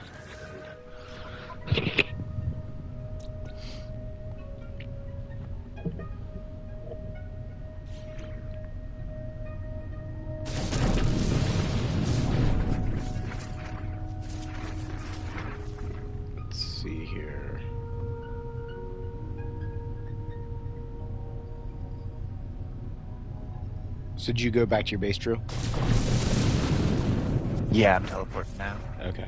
Let's see here. So did you go back to your base, Drew? Yeah, I'm teleporting now. Okay.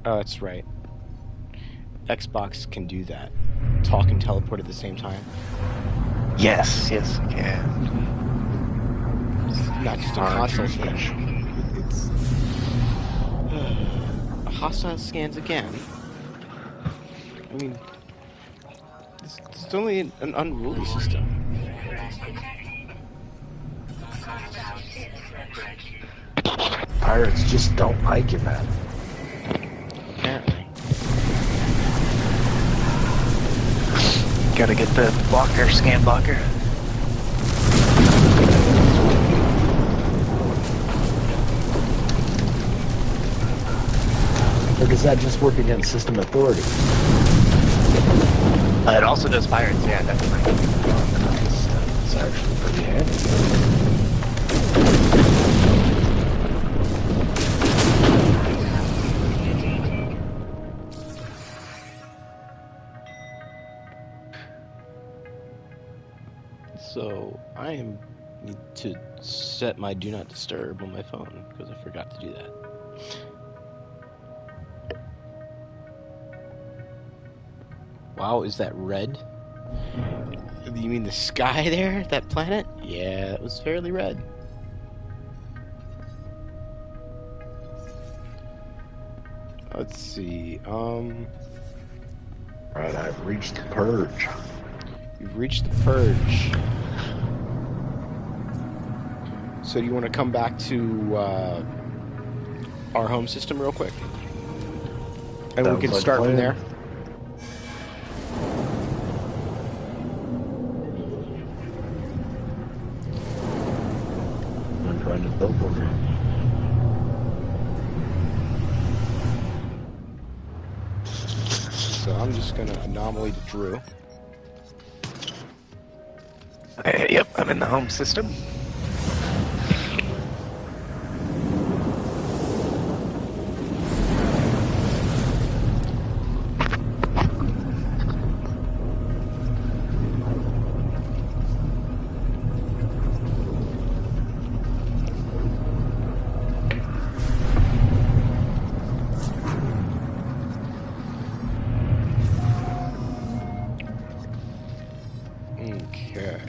Oh, that's right. Xbox can do that. Talk and teleport at the same time. Yes, I can. It's not just a console thing. It's hostile scans again. I mean, it's only an unruly system. Pirates just don't like you, man. Apparently. Gotta get the blocker, scan blocker. Or does that just work against system authority? It also does pirates, yeah, definitely. Nice. That's actually pretty handy. So I need to set my do not disturb on my phone because I forgot to do that. Wow, is that red? You mean the sky there? That planet? Yeah, it was fairly red. Let's see. Right, I've reached the purge. You've reached the purge. So do you want to come back to our home system real quick? And we Sounds can like a start from plan. there? I'm trying to teleport. So I'm just going to anomaly to Drew. Yep, I'm in the home system. Okay.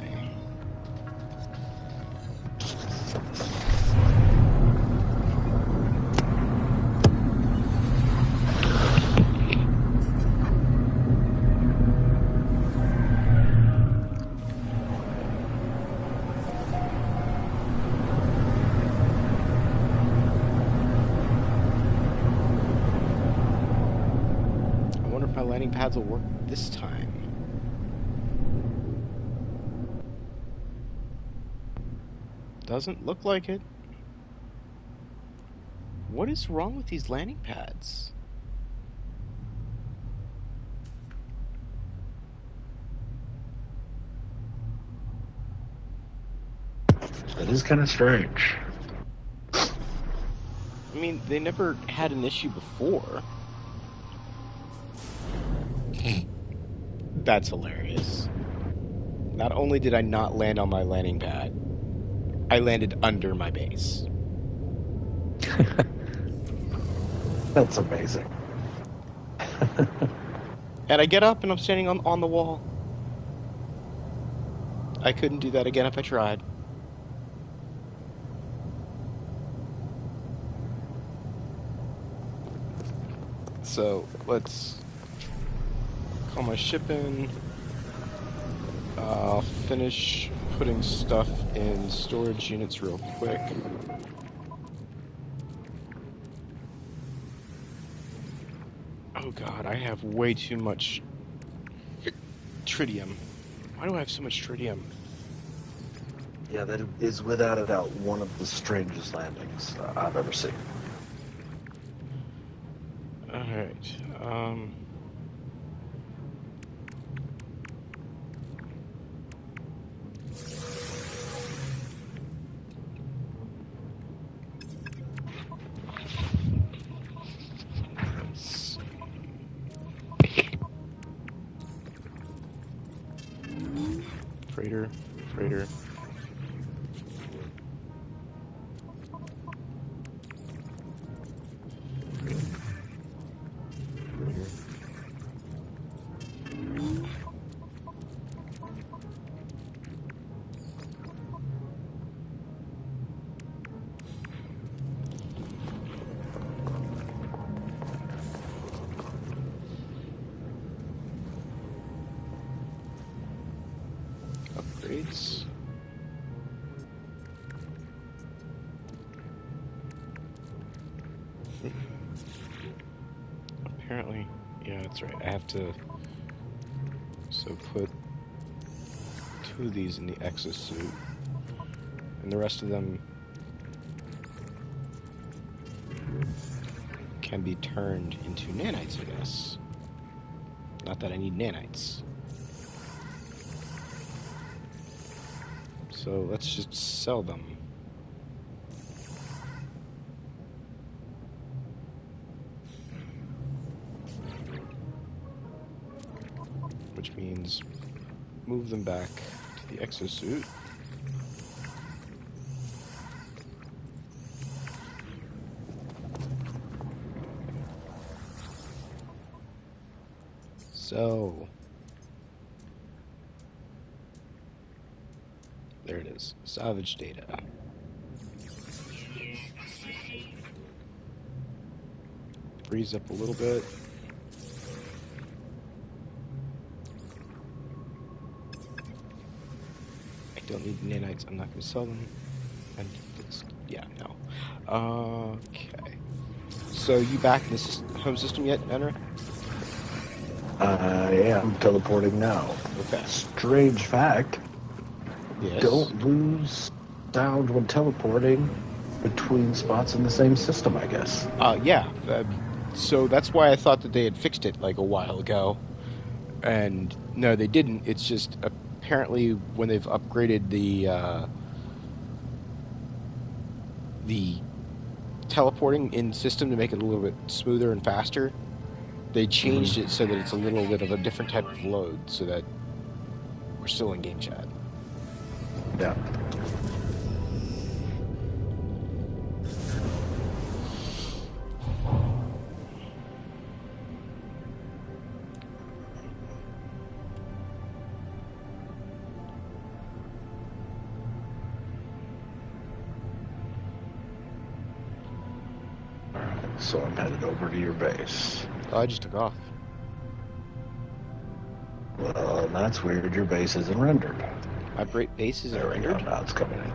I wonder if my landing pads will work this time. Doesn't look like it. What is wrong with these landing pads? That is kind of strange. I mean, they never had an issue before. That's hilarious. Not only did I not land on my landing pad, I landed under my base. That's amazing. And I get up and I'm standing on the wall. I couldn't do that again if I tried. So let's call my ship in. I'll finish putting stuff in storage units real quick. Oh god, I have way too much tritium. Why do I have so much tritium? Yeah, that is without a doubt one of the strangest landings I've ever seen. Alright, let's see. Freighter, freighter. Upgrades. Apparently, yeah, that's right. I have to So put 2 of these in the exosuit, and the rest of them can be turned into nanites, I guess. Not that I need nanites. So let's just sell them. Which means move them back to the exosuit. So there it is. Salvage data. Freeze up a little bit. I don't need nanites. I'm not going to sell them. And it's, yeah, no. Okay. So you back in the home system yet, Enra? Yeah, I'm teleporting now. Okay. Strange fact. Yes. Don't lose sound when teleporting between spots in the same system, I guess. Yeah. So that's why I thought that they had fixed it like a while ago. And no, they didn't. It's just apparently when they've upgraded the teleporting in system to make it a little bit smoother and faster, they changed it so that it's a little bit of a different type of load, so that we're still in game chat. Yeah. So I'm headed over to your base. Oh, I just took off. Well, that's weird. Your base isn't rendered. My base isn't There we go. rendered. Now it's coming in.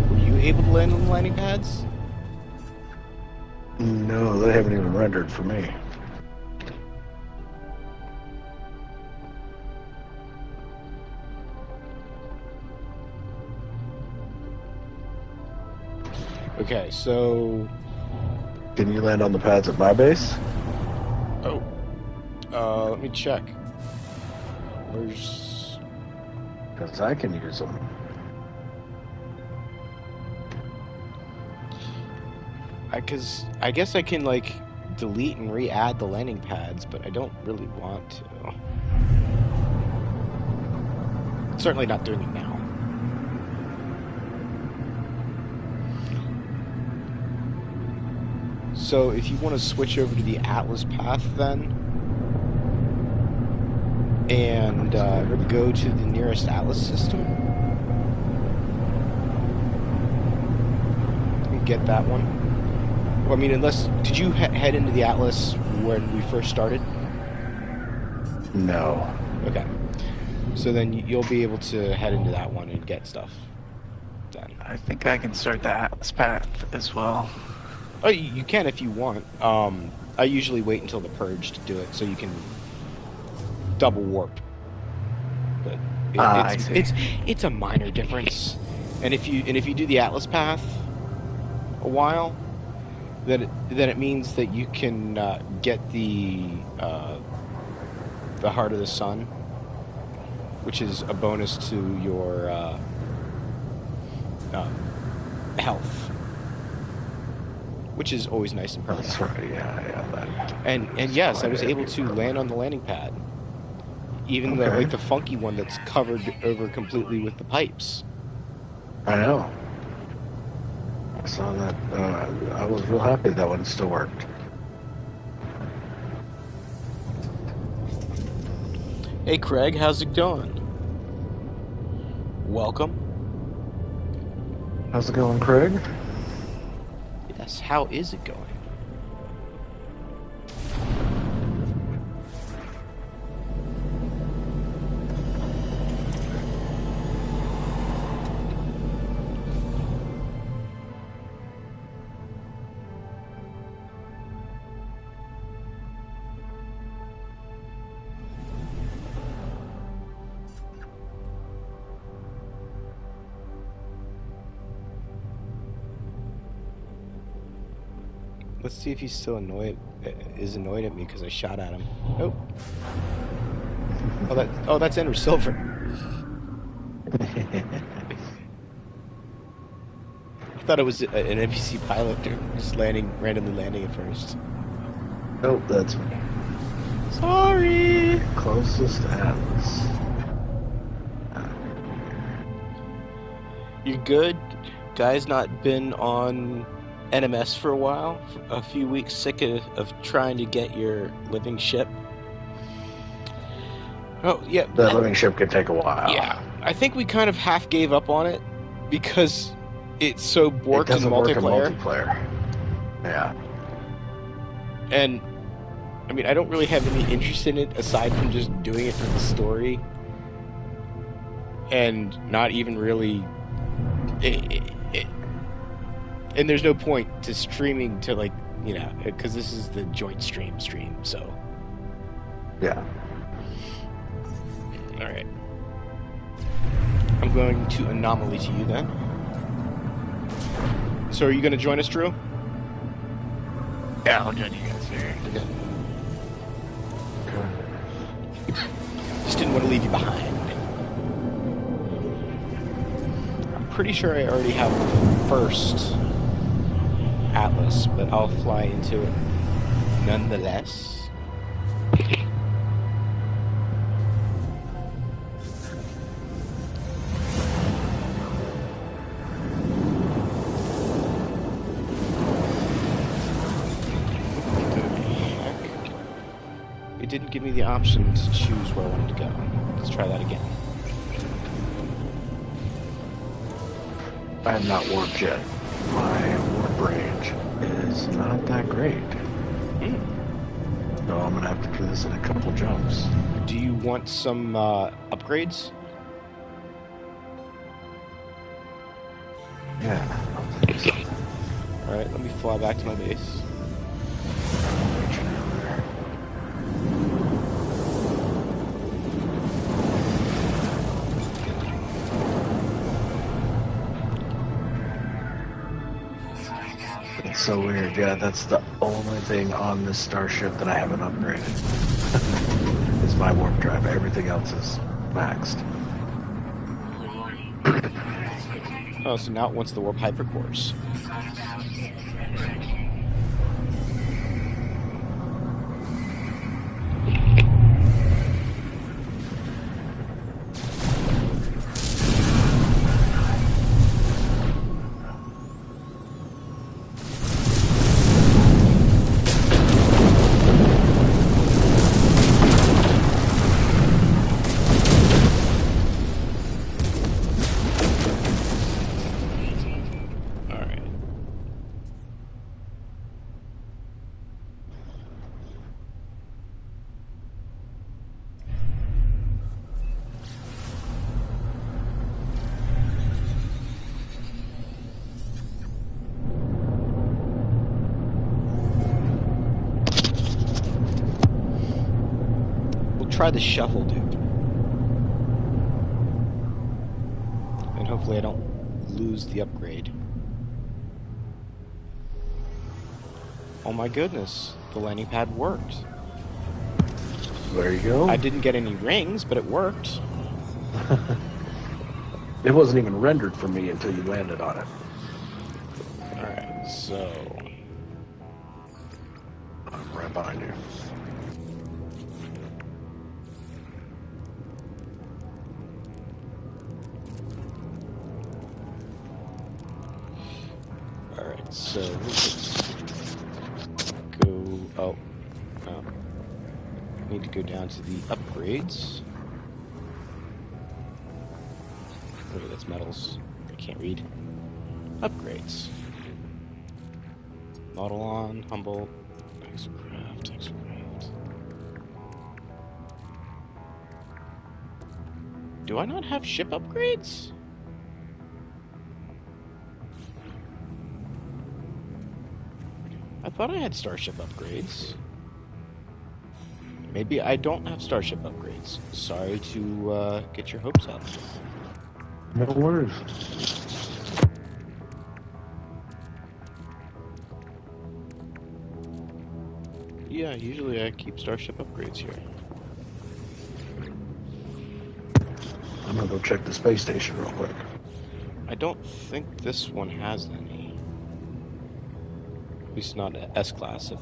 Were you able to land on the landing pads? No, they haven't even rendered for me. Okay, so... Can you land on the pads at my base? Oh. Let me check. Where's... Because I can use them. I guess I can, like, delete and re-add the landing pads, but I don't really want to. Certainly not doing it now. So if you want to switch over to the Atlas path then, and go to the nearest Atlas system, and get that one. Well, I mean, unless, did you head into the Atlas when we first started? No. Okay. So then you'll be able to head into that one and get stuff then. I think I can start the Atlas path as well. Oh, you can if you want. I usually wait until the purge to do it, so you can double warp. But I see. it's a minor difference. And if you do the Atlas path a while, then it means that you can get the Heart of the Sun, which is a bonus to your health, which is always nice and permanent. That's right. Yeah. That. And yes, I was able to land on the landing pad, even Okay. the funky one that's covered over completely with the pipes. I know. I saw that. I was real happy that one still worked. Hey Craig, how's it going? Welcome. How's it going, Craig? Yes, how is it going? Let's see if he's still is annoyed at me because I shot at him. Oh. That's Enrasilver. I thought it was an NPC pilot just randomly landing at first. Nope, that's me. Sorry. Closest Atlas. You good? Guy's not been on NMS for a while, for a few weeks, sick of trying to get your living ship. Oh, yeah. That living ship could take a while. Yeah. I think we kind of half gave up on it because it's so It borked in doesn't work in multiplayer. multiplayer. Yeah. And, I mean, I don't really have any interest in it aside from just doing it for the story. And not even really... and there's no point to streaming to, like, you know, because this is the joint stream, so... Yeah. Alright. I'm going to anomaly to you then. So are you going to join us, Drew? Yeah, I'll join you guys here. Okay. Just didn't want to leave you behind. I'm pretty sure I already have the first Atlas, but I'll fly into it nonetheless. It didn't give me the option to choose where I wanted to go. Let's try that again. I have not warped yet. My warp range is not that great. So I'm going to have to do this in a couple jumps. Do you want some upgrades? Yeah, I'll take some. Alright, let me fly back to my base. It's so weird. Yeah, that's the only thing on this starship that I haven't upgraded. Is my warp drive. Everything else is maxed. Oh, so now it wants the warp hypercores. Try the shuffle, dude. And hopefully I don't lose the upgrade. Oh my goodness, the landing pad worked. There you go. I didn't get any rings, but it worked. It wasn't even rendered for me until you landed on it. Alright, so... I'm right behind you. Alright, so let's go... Oh. I need to go down to the upgrades. Maybe that's metals. I can't read. Upgrades. Model on, Humboldt, Exocraft. Do I not have ship upgrades? I thought I had starship upgrades. Maybe I don't have starship upgrades. Sorry to get your hopes up. No worries. Yeah, usually I keep starship upgrades here. I'm gonna go check the space station real quick. I don't think this one has any. At least not S-Class, if...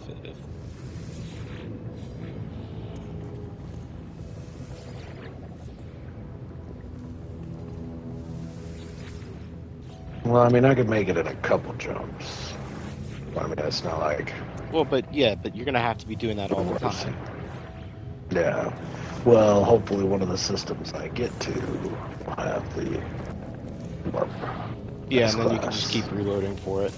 Well, I mean, I could make it in a couple jumps. I mean, that's not like... Well, but you're gonna have to be doing that all the time. Yeah. Well, hopefully one of the systems I get to will have the warp. Yeah, and then you can just keep reloading for it.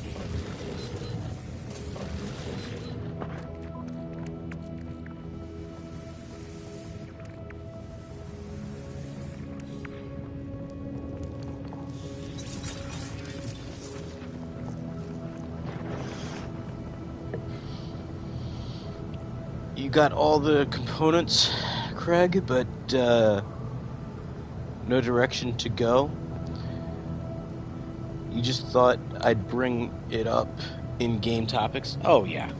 You got all the components, Craig, but no direction to go. You just thought I'd bring it up in game topics? Oh, yeah.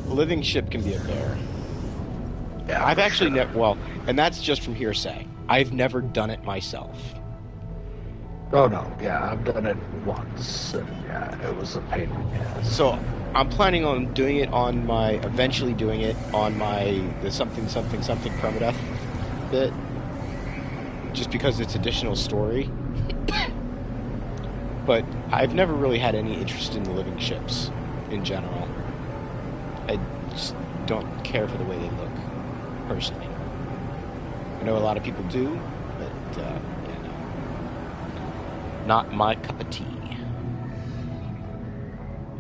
A living ship can be a bear. Yeah, I've for actually sure. never, and that's just from hearsay. I've never done it myself. Oh, no. Yeah, I've done it once, and yeah, it was a pain in the ass. So I'm planning on eventually doing it on the something Permadeath bit, just because it's additional story. But I've never really had any interest in the living ships in general. I just don't care for the way they look, personally. I know a lot of people do, but not my cup of tea.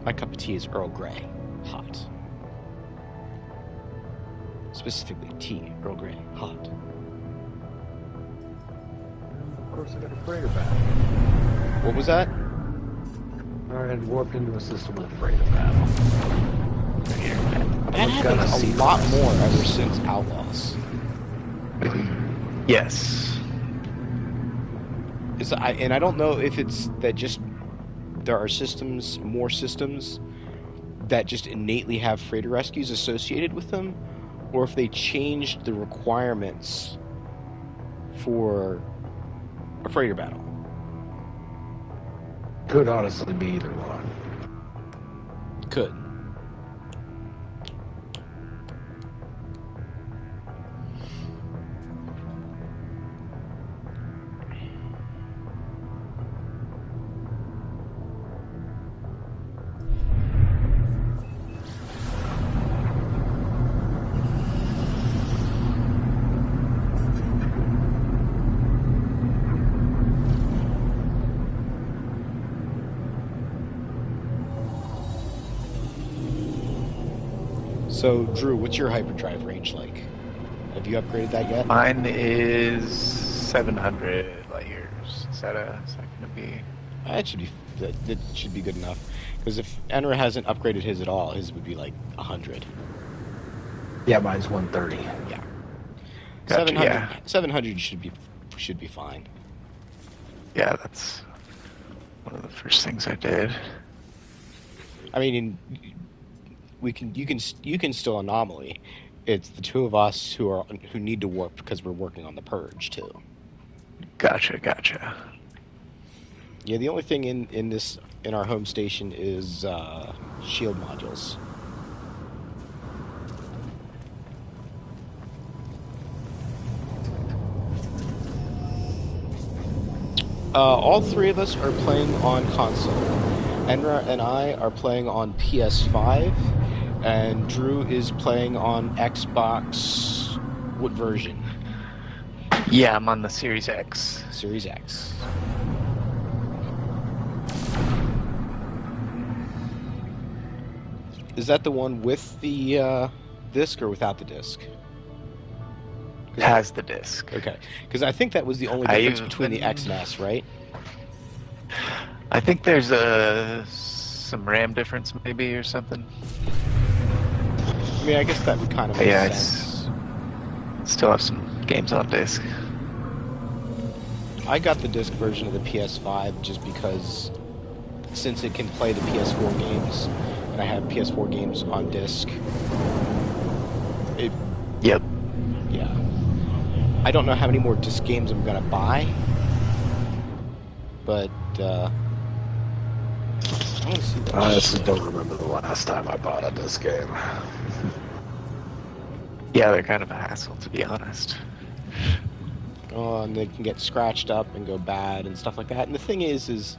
My cup of tea is Earl Grey, hot. Specifically, tea, Earl Grey, hot. Of course, I got a freighter back. What was that? I had warped into a system with a freighter battle. That happens a lot more ever since Outlaws. Yes. And I don't know if it's that just there are more systems that just innately have freighter rescues associated with them, or if they changed the requirements for a freighter battle. Could honestly be either one. Could. So, Drew, what's your hyperdrive range like? Have you upgraded that yet? Mine is 700 light years. Is that going to be? That should be good enough. Because if Enra hasn't upgraded his at all, his would be like 100. Yeah, mine's 130. Yeah. Gotcha, 700, yeah. 700 should be fine. Yeah, that's one of the first things I did. I mean, you can still anomaly. It's the two of us who need to warp because we're working on the purge too. Gotcha. Yeah, the only thing in our home station is shield modules. All three of us are playing on console. Enra and I are playing on PS5, and Drew is playing on Xbox. What version? Yeah, I'm on the Series X. Series X. Is that the one with the disc or without the disc? It has the disc. Okay, because I think that was the only I difference between the even- X and S, right? I think there's some RAM difference maybe or something. I mean, I guess that would kind of But make yeah, sense. still have some games on disc. I got the disc version of the PS5 just because, since it can play the PS4 games, and I have PS4 games on disc. Yep. Yeah. I don't know how many more disc games I'm gonna buy, but I want to see that. I honestly don't remember the last time I bought a disc game. Yeah, they're kind of a hassle, to be honest. And they can get scratched up and go bad and stuff like that. And the thing is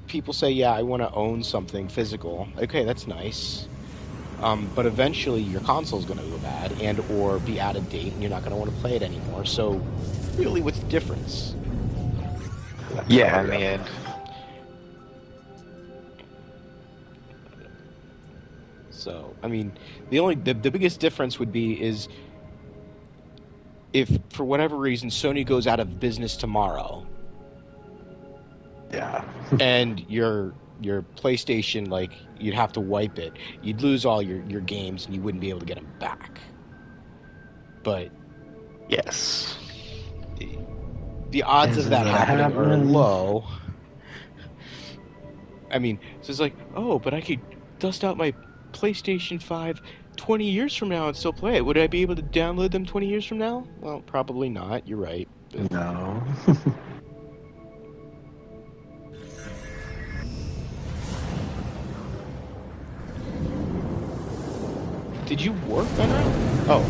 people say, yeah, I want to own something physical. Okay, that's nice. But eventually your console's going to go bad and or be out of date and you're not going to want to play it anymore. So really, what's the difference? Yeah, in the end. So, I mean, the biggest difference would be is if for whatever reason Sony goes out of business tomorrow, Yeah. and your PlayStation, like, you'd have to wipe it. You'd lose all your games and you wouldn't be able to get them back. But Yes. the odds of Isn't that that happening are happening? low. I mean, so it's like, oh, but I could dust out my PlayStation 5 20 years from now and still play it. Would I be able to download them 20 years from now? Well, probably not. You're right. But No. did you work on that? Oh.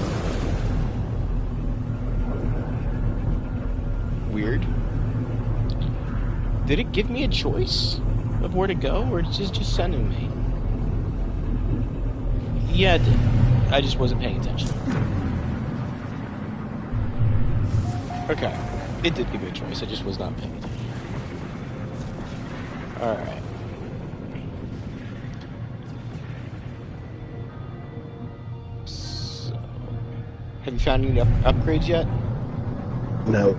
Weird. Did it give me a choice of where to go, or is it just sending me? Yeah, it did. I just wasn't paying attention. Okay. It did give me a choice. I just was not paying attention. Alright. So, have you found any upgrades yet? No.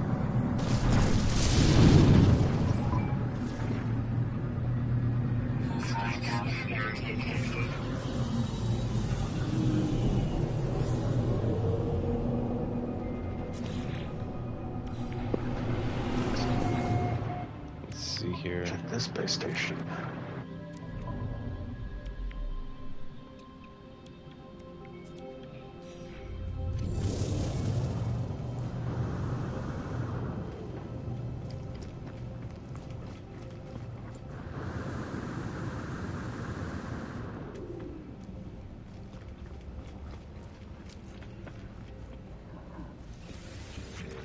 Let's see here. Check this space station.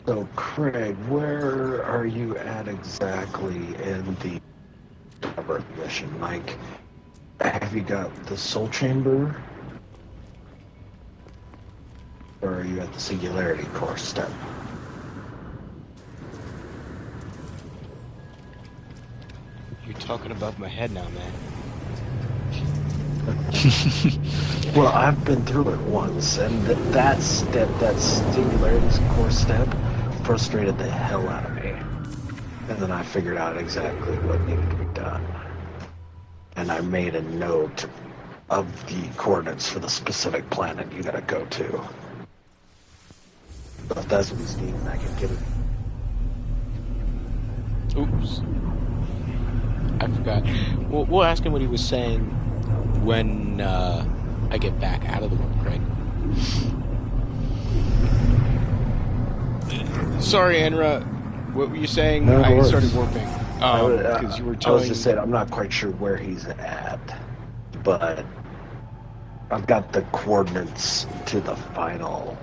So, Craig, where are you at exactly in the Earth mission? Like, have you got the Soul Chamber? Or are you at the Singularity Core step? You're talking above my head now, man. Well, I've been through it once, and that step, that Singularity's Core step, frustrated the hell out of me. And then I figured out exactly what needed to be done. And I made a note of the coordinates for the specific planet you gotta go to. So if that's what he's needing, I can get it. Oops. I forgot. We'll ask him what he was saying when I get back out of the warp, Craig. Sorry, Enra. What were you saying? No I worries. started warping. Because you were I was telling... just saying, I'm not quite sure where he's at, but I've got the coordinates to the final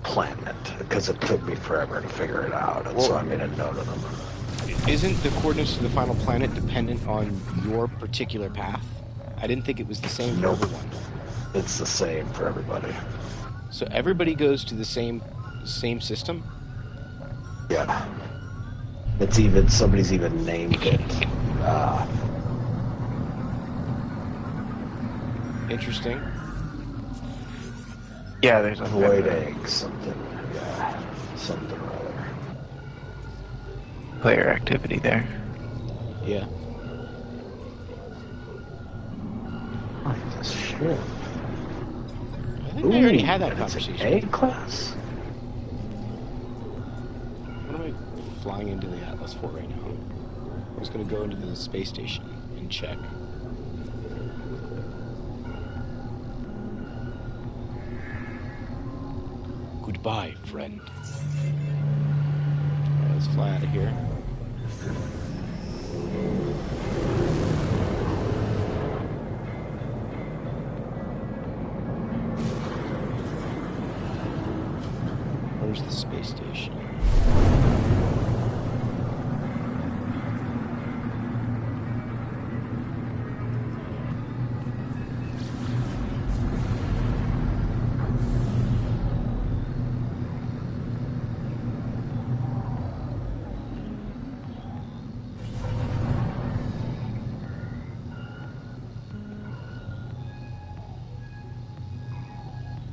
planet, because it took me forever to figure it out, and so I made a note of them. Isn't the coordinates to the final planet dependent on your particular path? I didn't think it was the same for Nope. everyone. It's the same for everybody. So everybody goes to the same... Same system? Yeah. Somebody's even named it. Interesting. Yeah, there's a Void egg, something. Yeah. Something or other. player activity there. Yeah. Oh, this ship. I think I already had that and it's an conversation. A class? What am I flying into the Atlas for right now? I was going to go into the space station and check. Goodbye, friend. Alright, let's fly out of here. Where's the space station?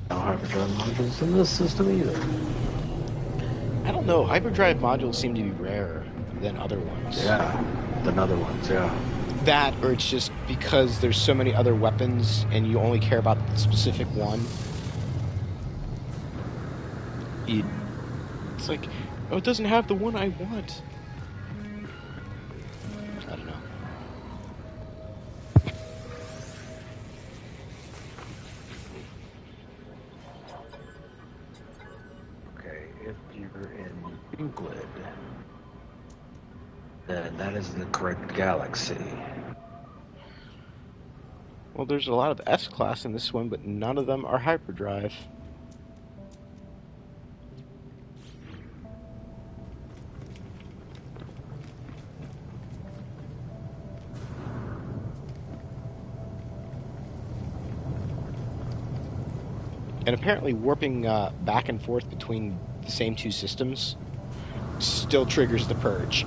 No hyperdrive modules in this system either. I don't know. Hyperdrive modules seem to be rarer than other ones. Yeah. Than other ones, yeah. That, or it's just because there's so many other weapons and you only care about the specific one. It's like, oh, it doesn't have the one I want. I don't know. Okay, if you're in Euclid, then that is the correct galaxy. Well, there's a lot of S-Class in this one, but none of them are hyperdrive. And apparently warping back and forth between the same two systems still triggers the purge.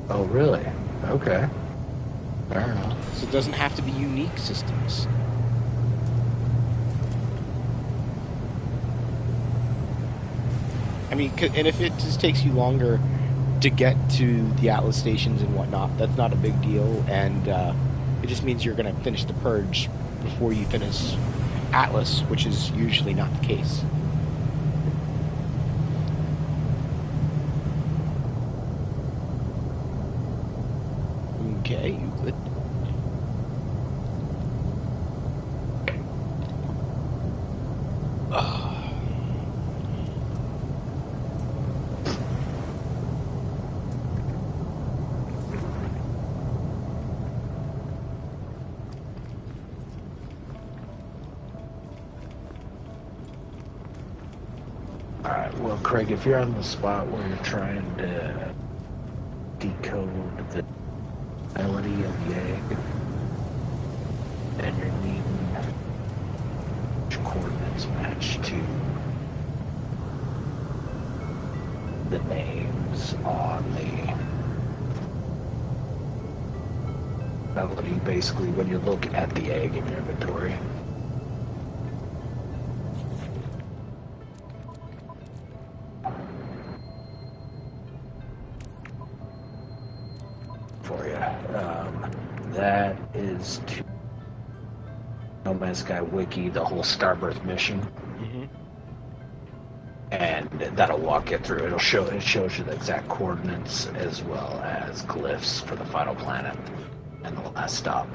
Oh, really? Okay. Fair enough. So it doesn't have to be unique systems. I mean, and if it just takes you longer to get to the Atlas stations and whatnot, that's not a big deal, and it just means you're going to finish the purge before you finish Atlas, which is usually not the case. Okay, Euclid. Alright, well, Craig, if you're on the spot where you're trying to decode the melody of the egg, and you're needing which coordinates match to the names on the melody, basically, when you look at the egg in your inventory. For you. That is to No Man's Sky Wiki, the whole Starbirth mission. Mm-hmm. And that'll walk you through. It shows you the exact coordinates as well as glyphs for the final planet and the last stop.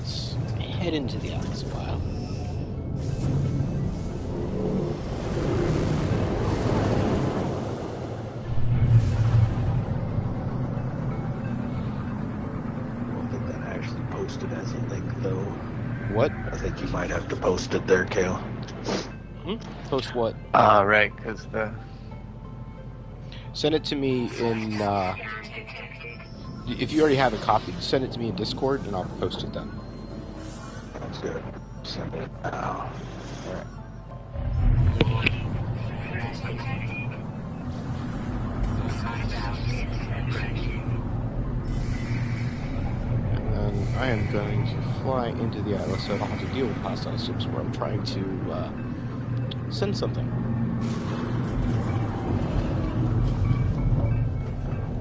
let's head into the Atlas file. I think that actually posted as a link, though. What? I think you might have to post it there, Kale. Post what? Right, because the... Send it to me in, Error detected. if you already have it copied, send it to me in Discord and I'll post it then. That's good. Send it now. Alright. Warning. Threat detected. Hostile system breaking. And then I am going to fly into the Atlas so I don't have to deal with hostile ships where I'm trying to send something.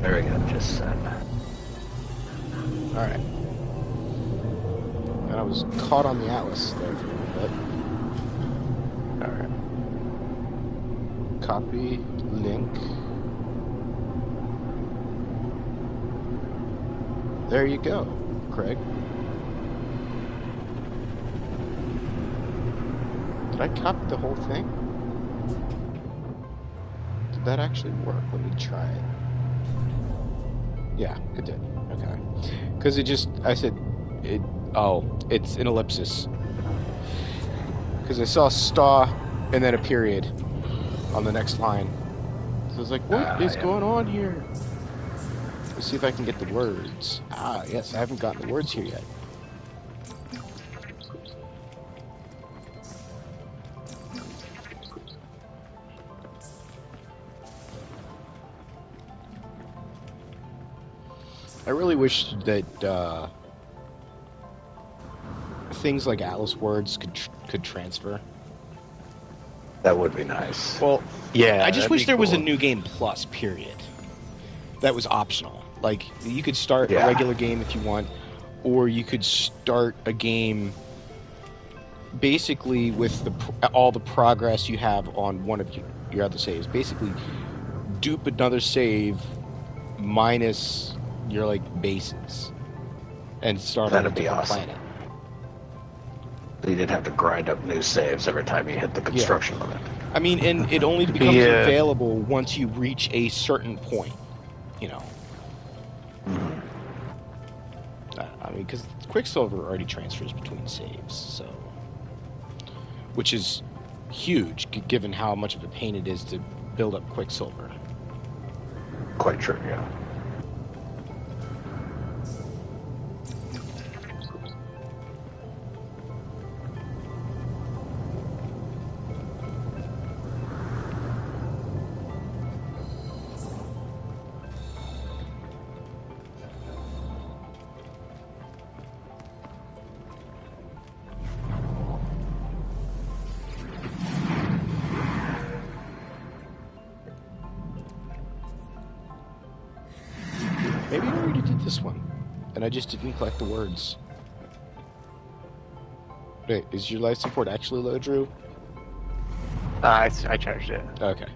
There we go, just send. Alright. And I was caught on the Atlas there for a little bit. Alright. Copy, link. There you go, Craig. Did I copy the whole thing? Did that actually work? Let me try it. Yeah, it did. Okay. Because it just, I said, it's an ellipsis. Because I saw a star and then a period on the next line. So I was like, what is going on here? Let's see if I can get the words. Ah, yes, I haven't gotten the words here yet. I really wish that things like Atlas words could transfer. That would be nice. Well, Yeah, I just that'd wish be there was a cool. new game plus, period. That was optional. Like, you could start Yeah. a regular game if you want, or you could start a game basically with all the progress you have on one of your other saves. Basically, dupe another save minus your, like, bases, and start on a That'd be different awesome. planet. You didn't have to grind up new saves every time you hit the construction limit. I mean, and it only becomes Yeah. available once you reach a certain point, you know. Mhm. I mean, because Quicksilver already transfers between saves, so, which is huge given how much of a pain it is to build up Quicksilver. Quite true, yeah. Maybe I already did this one, and I just didn't collect the words. Wait, is your life support actually low, Drew? I charged it. Okay.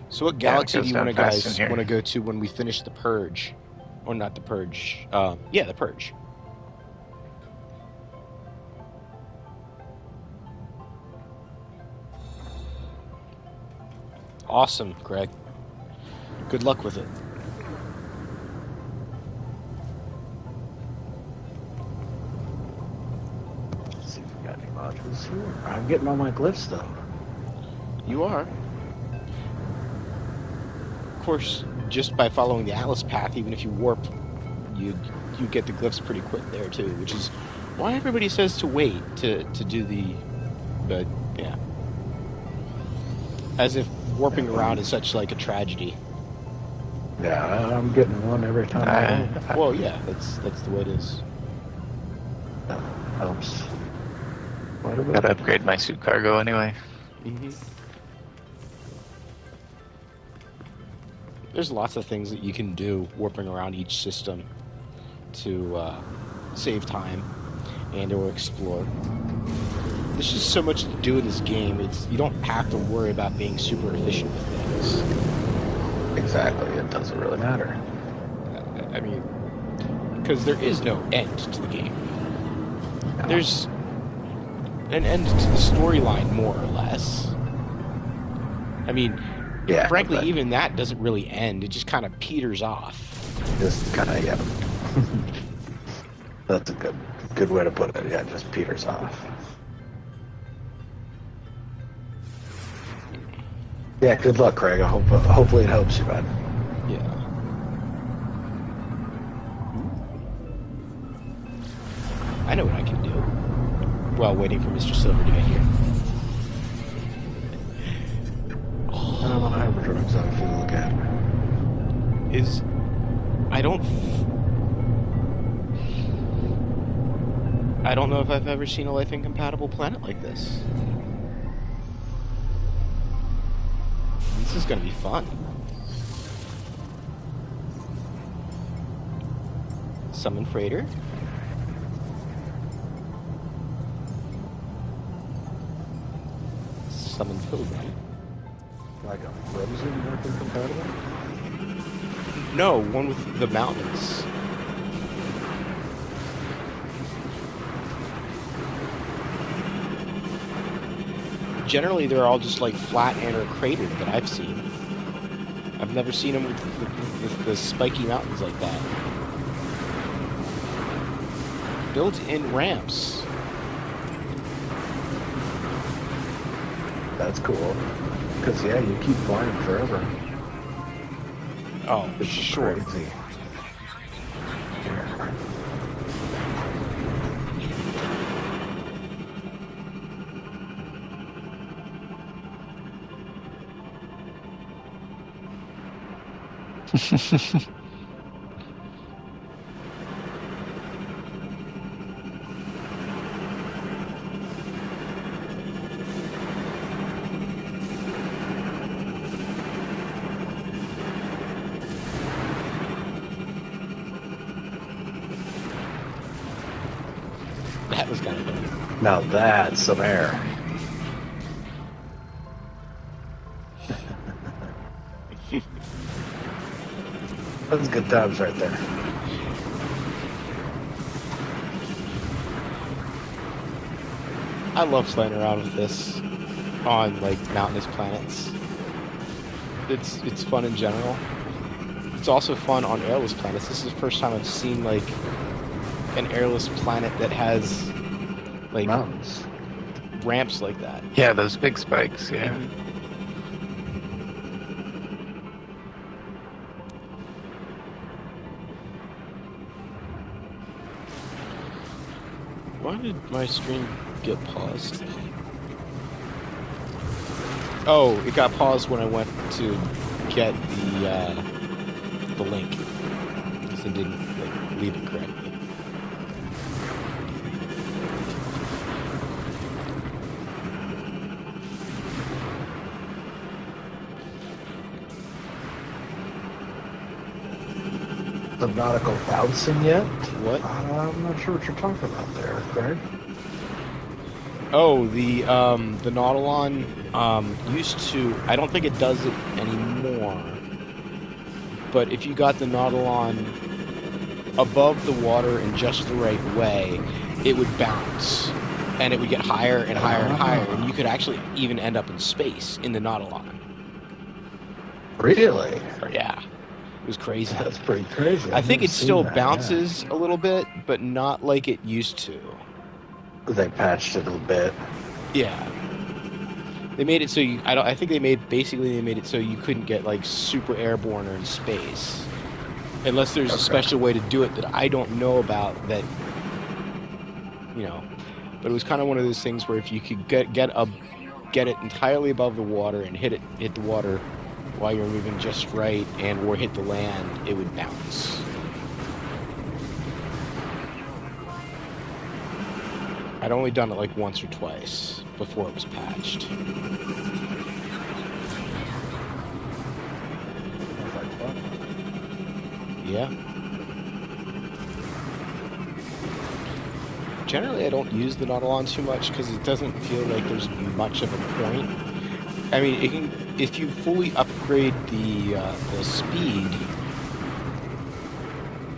So what galaxy it goes do you down guys fast in here. want to go to when we finish the Purge? Or not the Purge. Yeah, the Purge. Awesome, Greg. Good luck with it. Let's see if we got any modules here. I'm getting all my glyphs, though. You are. Of course, just by following the Atlas path, even if you warp, you get the glyphs pretty quick there too, which is why everybody says to wait to do the, but yeah. As if warping around is such like a tragedy. Yeah, I'm getting one every time I go. Well, yeah, that's the way it is. That helps. Quite a bit. Gotta upgrade my suit cargo anyway. Mm-hmm. There's lots of things that you can do warping around each system to save time and or explore. There's just so much to do in this game. You don't have to worry about being super efficient with things. Exactly. It doesn't really matter. I mean, because there is no end to the game. No. There's an end to the storyline, more or less. I mean, Yeah, frankly, but even that doesn't really end. It just kind of peters off. just kind of, yeah. That's a good way to put it. Yeah, just peters off. Yeah, good luck, Craig. Hopefully it helps you, bud. Yeah. I know what I can do. While waiting for Mr. Silver to get here. I don't know how hyperdrives are if you look at it. I don't know if I've ever seen a life incompatible planet like this. This is gonna be fun. Summon freighter. Summon pilgrim. Like a frozen Mercury compatible? No, one with the mountains. Generally, they're all just like flat and or cratered that I've seen. I've never seen them with the spiky mountains like that. Built-in ramps. That's cool. Because, yeah, you keep flying forever. Oh, It's sure. crazy. Here. That was kind of fun. Now that's some air. That's good times right there. I love playing around with this on like mountainous planets. It's fun in general. It's also fun on airless planets. This is the first time I've seen like an airless planet that has like Mountains. ramps like that. Yeah, those big spikes, yeah. Why did my stream get paused? Oh, it got paused when I went to get the link. Because it didn't like, leave it correctly. The nautical bouncing yet? What? I'm not sure what you're talking about there, Craig. Oh, the Nautilon used to. I don't think it does it anymore. But if you got the Nautilon above the water in just the right way, it would bounce, and it would get higher and higher and higher, and you could actually even end up in space in the Nautilon. Really? Yeah, it was crazy. That's pretty crazy. I think it still that, bounces a little bit, but not like it used to. yeah. They patched it a bit. Yeah. They made it so you. I think they made it so you couldn't get like super airborne or in space, unless there's a special way to do it that I don't know about. That you know, but it was kind of one of those things where if you could get it entirely above the water and hit the water while you're moving just right or hit the land, it would bounce. I'd only done it like once or twice before it was patched. Yeah. generally I don't use the Nautilon too much because it doesn't feel like there's much of a point. I mean, it can, if you fully upgrade the speed,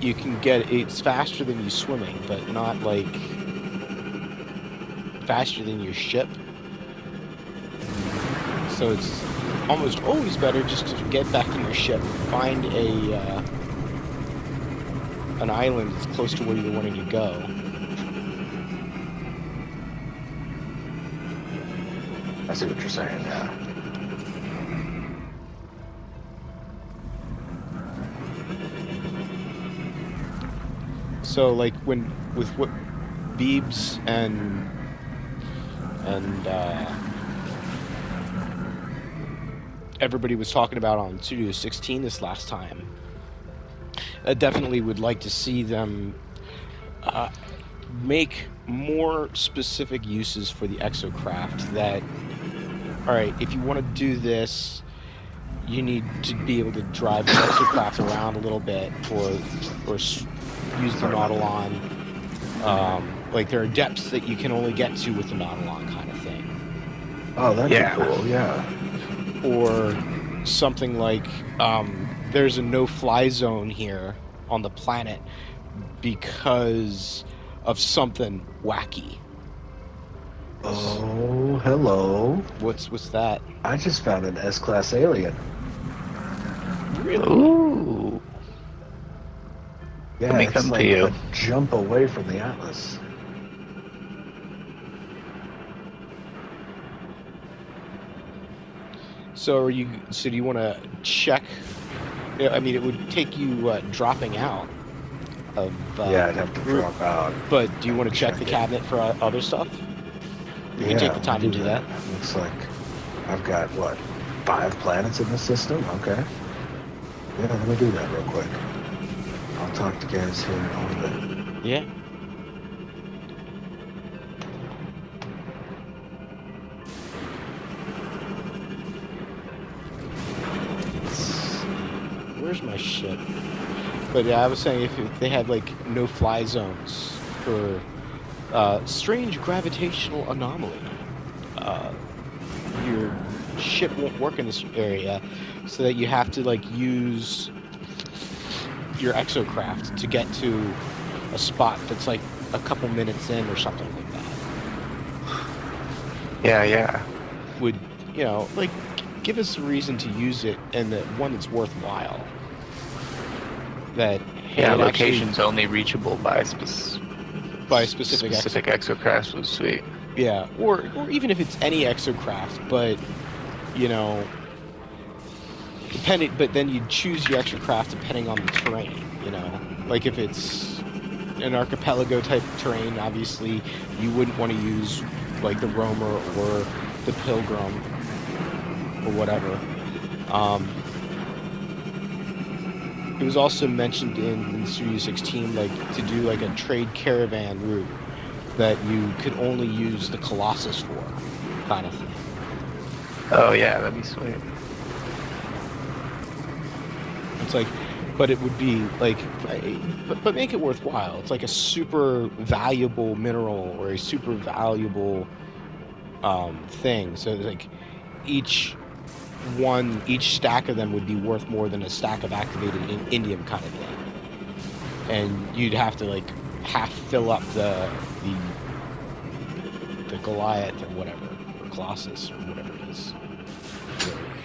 you can get it's faster than you swimming, but not like faster than your ship. So it's almost always better just to get back to your ship, find an island that's close to where you're wanting to go. I see what you're saying, yeah. So like with what Beebs and everybody was talking about on Studio 16 this last time, I definitely would like to see them make more specific uses for the exocraft. That, all right, if you want to do this, you need to be able to drive the exocraft around a little bit, or use the Nautilon. Like there are depths that you can only get to with the Nautilon, kind of thing. Oh, that'd be cool, yeah. Or something like there's a no-fly zone here on the planet because of something wacky. Oh, hello. What's that? I just found an S-class alien. Really? Ooh. Yeah, Let me it's come like to you. a jump away from the Atlas. So do you want to check? I mean, it would take you dropping out of. Yeah, I'd have to drop out. But do you want to check the it. cabinet for other stuff? You can take the time to do that. Looks like I've got, what, 5 planets in the system? Okay. Yeah, let me do that real quick. I'll talk to guys here in orbit. Yeah. Where's my ship? But yeah, I was saying if they had like no-fly zones for strange gravitational anomaly, your ship won't work in this area, so that you have to like use your exocraft to get to a spot that's like a couple minutes in or something like that. Yeah. Would, like give us a reason to use it, and the one that's worthwhile. That locations only reachable by specific exocrafts was sweet. Yeah, or even if it's any exocraft, but depending. But then you choose your exocraft depending on the terrain. Like if it's an archipelago type terrain, obviously you wouldn't want to use like the Roamer or the Pilgrim or whatever. It was also mentioned in Studio 16, like to do like a trade caravan route that you could only use the Colossus for, kind of thing. Oh yeah, that'd be sweet. It's like, but it would be like, but make it worthwhile. It's like a super valuable mineral or a super valuable thing. So like each stack of them would be worth more than a stack of activated indium, kind of thing. And you'd have to like half fill up the Goliath or whatever, or Colossus or whatever it is.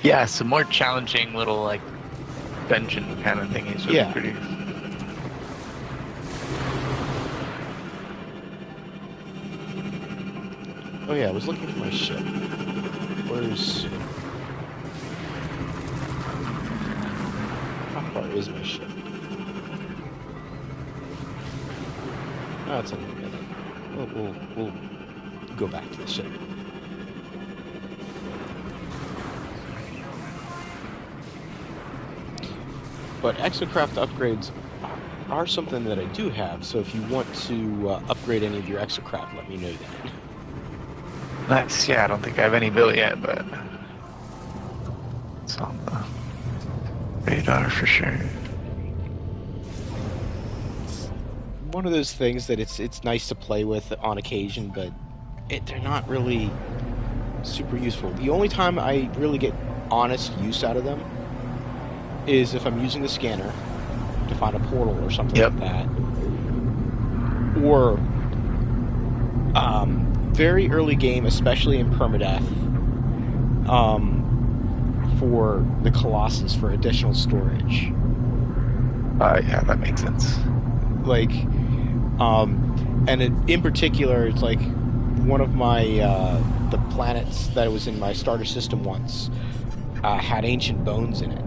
Yeah, some more challenging little like dungeon kind of thingies would be pretty. Oh yeah, I was looking for my ship. How far is my ship? Oh, it's only a minute. We'll go back to the ship. But exocraft upgrades are something that I do have, so if you want to upgrade any of your exocraft, let me know that. Nice, yeah, I don't think I have any built yet, but it's on the radar for sure. one of those things that it's nice to play with on occasion, but they're not really super useful. The only time I really get honest use out of them is if I'm using the scanner to find a portal or something Yep. like that, or very early game, especially in Permadeath, for the Colossus for additional storage. Yeah, that makes sense. Like, and in particular, it's like one of my the planets that was in my starter system once had ancient bones in it.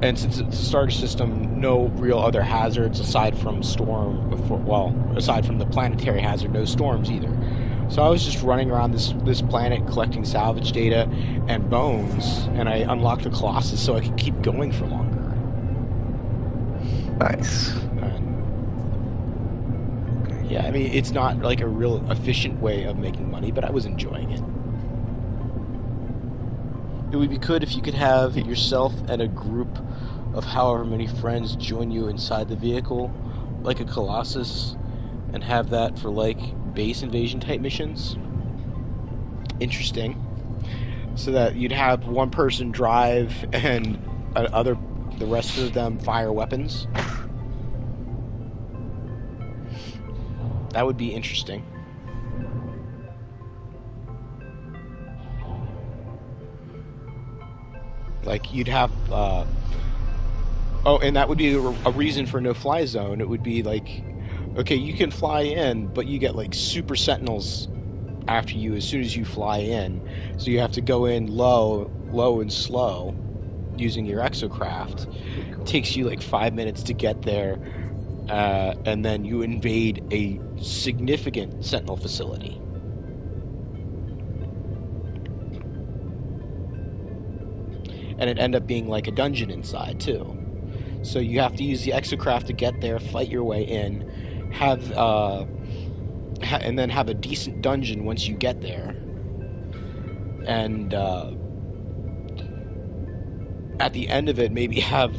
And since it's a starter system, no real other hazards aside from aside from the planetary hazard, no storms either. So I was just running around this planet collecting salvage data and bones, and I unlocked the Colossus so I could keep going for longer. Nice. And, yeah, I mean, it's not like a real efficient way of making money, but I was enjoying it. It would be good if you could have yourself and a group of however many friends join you inside the vehicle, like a Colossus, and have that for like base invasion type missions. Interesting. So that you'd have one person drive and the rest of them fire weapons. That would be interesting. Like, you'd have, and that would be a reason for no fly zone. It would be like, okay, you can fly in, but you get, like, super sentinels after you as soon as you fly in. So you have to go in low and slow using your exocraft. It takes you, like, 5 minutes to get there, and then you invade a significant sentinel facility. And it end up being like a dungeon inside too. So you have to use the exocraft to get there, fight your way in, and then have a decent dungeon once you get there. And at the end of it, maybe have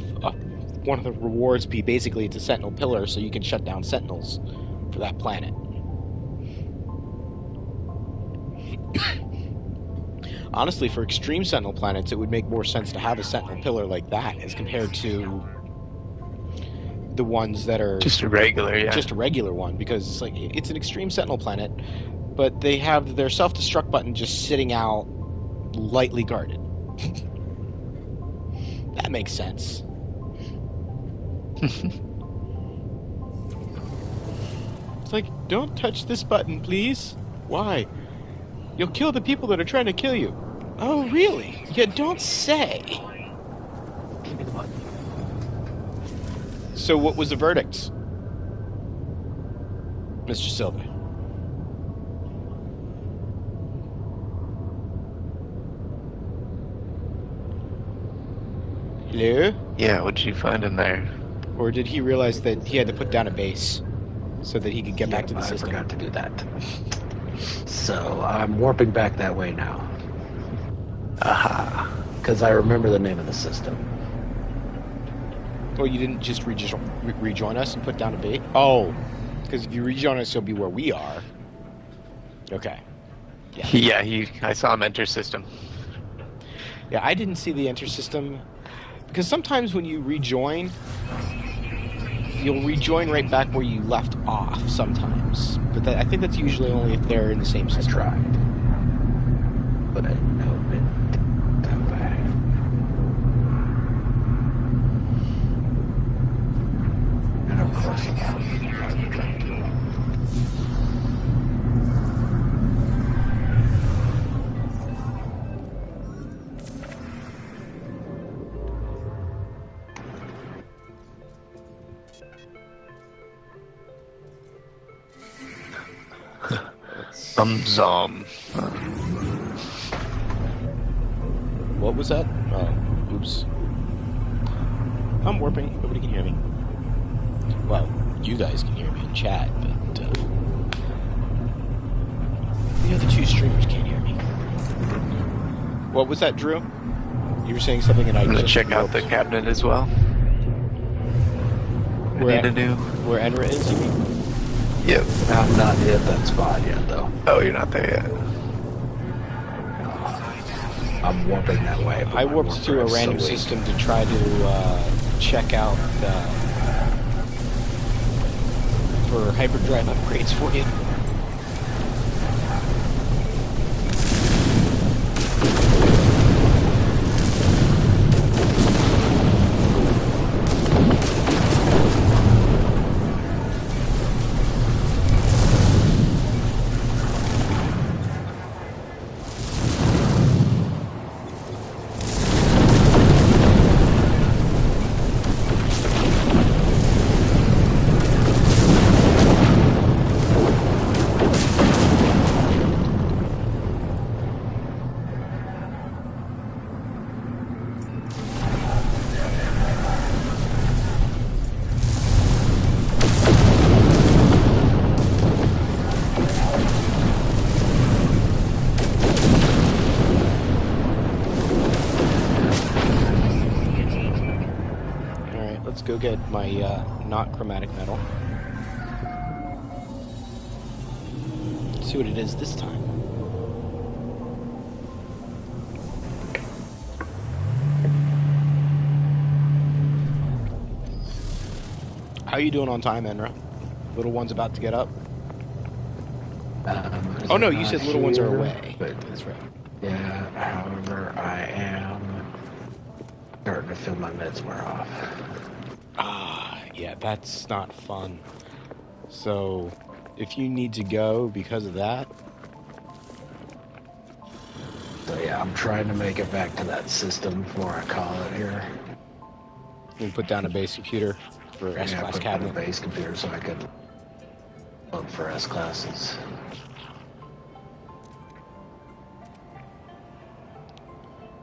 one of the rewards be basically it's a sentinel pillar, so you can shut down sentinels for that planet. Honestly, for extreme sentinel planets, it would make more sense to have a sentinel pillar like that as compared to the ones that are Just a regular, yeah. just a regular one, because it's like it's an extreme sentinel planet, but they have their self-destruct button just sitting out lightly guarded. That makes sense. It's like, don't touch this button, please. Why? You'll kill the people that are trying to kill you. Oh, really? You don't say. Give me the button. So what was the verdict, Mr. Silva? Hello? Yeah, what did you find in there? Or did he realize that he had to put down a base so that he could get back to the I system? forgot to do that. So I'm warping back that way now. Aha. Because I remember the name of the system. Oh, you didn't just rejoin us and put down a base? Oh, because if you rejoin us, you'll be where we are. Okay. Yeah, I saw him enter system. Yeah, I didn't see the enter system. Because sometimes when you rejoin, you'll rejoin right back where you left off sometimes. But I think that's usually only if they're in the same I system. tried. But I know it didn't come back. And of course, Zom. What was that? Oh, oops. I'm warping. Nobody can hear me. Well, you guys can hear me in chat, but the other two streamers can't hear me. What was that, Drew? You were saying something and I I'm gonna just check out the warped. cabinet as well. I need a new. Where Enra is, you mean? Yep. I'm not at that spot yet, though. Oh, you're not there yet. I'm warping that way. But I my warped warp to a drive's so random weak. system to try to check out for hyperdrive upgrades for you. Let's go get my not chromatic metal. See what it is this time. How you doing on time, Enra? Little one's about to get up. Oh no, you said little ones are away. But That's right. yeah, however, I am starting to feel my meds wear off. Ah, yeah, that's not fun. So, if you need to go because of that, So yeah, I'm trying to make it back to that system before I call it here. you can put down a base computer for S-class put cabinet. in a base computer so I could look for S classes.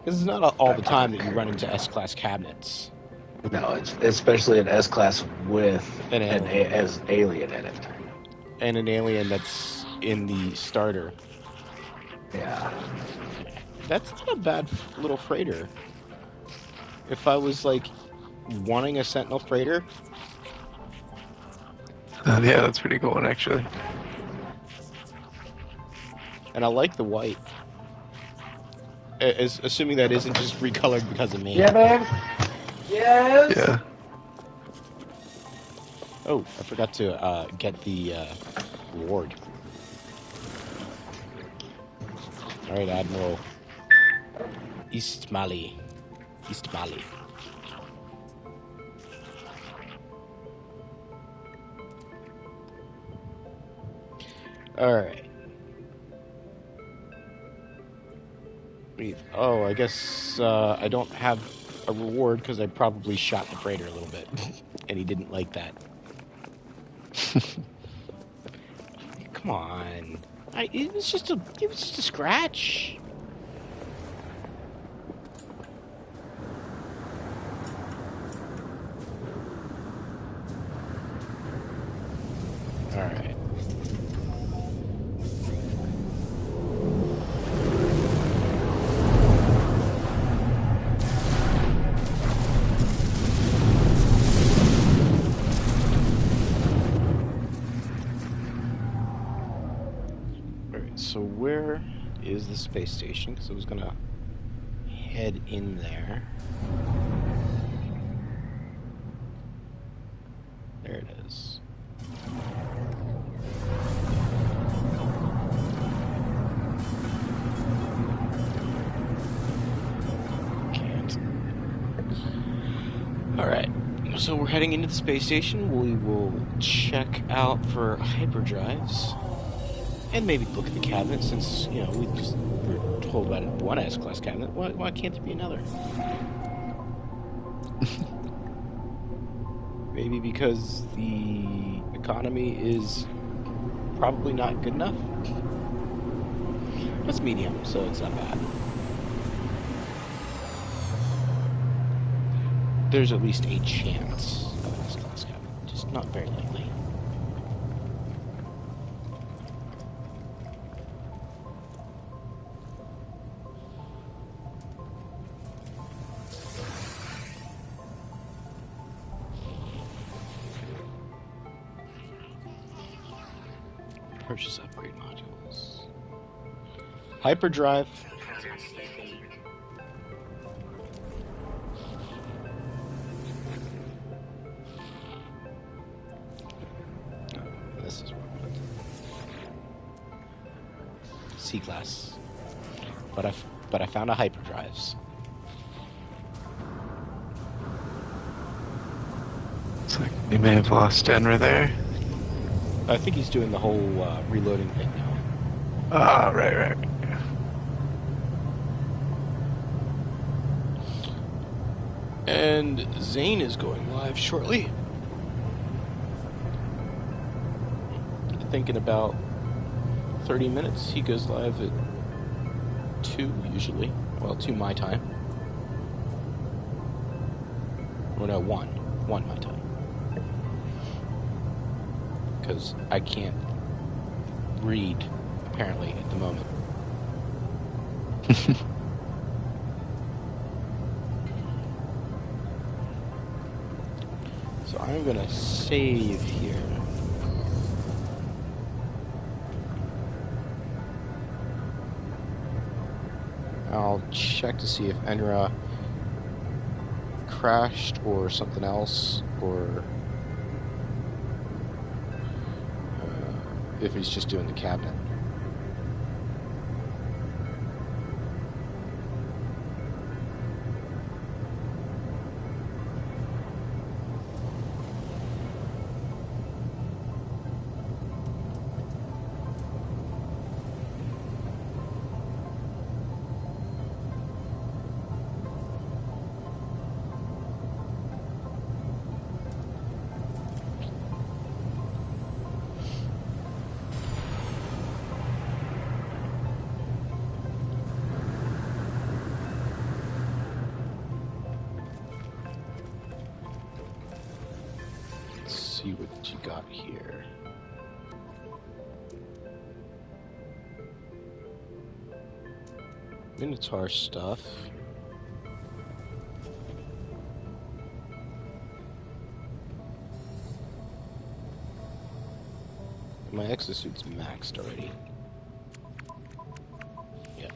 Because it's not all the time that you run into S-class cabinets. No, it's especially an S class with An alien. as alien in it. And an alien that's in the starter. Yeah. That's not a bad little freighter. If I was, like, wanting a Sentinel freighter, Yeah, that's pretty cool one, actually. and I like the white. Assuming that isn't just recolored because of me. Yeah, man. Yes. Yeah. Oh, I forgot to get the reward. Alright, Admiral. East Mali. East Mali. Alright. Oh, I guess I don't have a reward because I probably shot the freighter a little bit. And he didn't like that. Come on. It was just a scratch. Alright. So where is the space station? Because I was gonna head in there. There it is. Can't. Alright. So we're heading into the space station. We will check out for hyperdrives. And maybe look at the cabinet, since, you know, we just were told about one S-class cabinet. Why can't there be another? Maybe because the economy is probably not good enough? It's medium, so it's not bad. There's at least a chance of an S-class cabinet, just not very likely. Purchase upgrade modules. Hyperdrive. This is C-class. But I found a hyperdrives. Looks like we may have lost Enra there. I think he's doing the whole reloading thing now. Ah, right. And Zane is going live shortly. I think in about 30 minutes he goes live at 2 usually. Well, 2 my time. Or no, 1. 1 my time. Because I can't read, apparently, at the moment. So I'm going to save here. I'll check to see if Enra crashed or something else, or if he's just doing the cabinet. See what you got here. Minotaur stuff. My exosuit's maxed already. Yeah.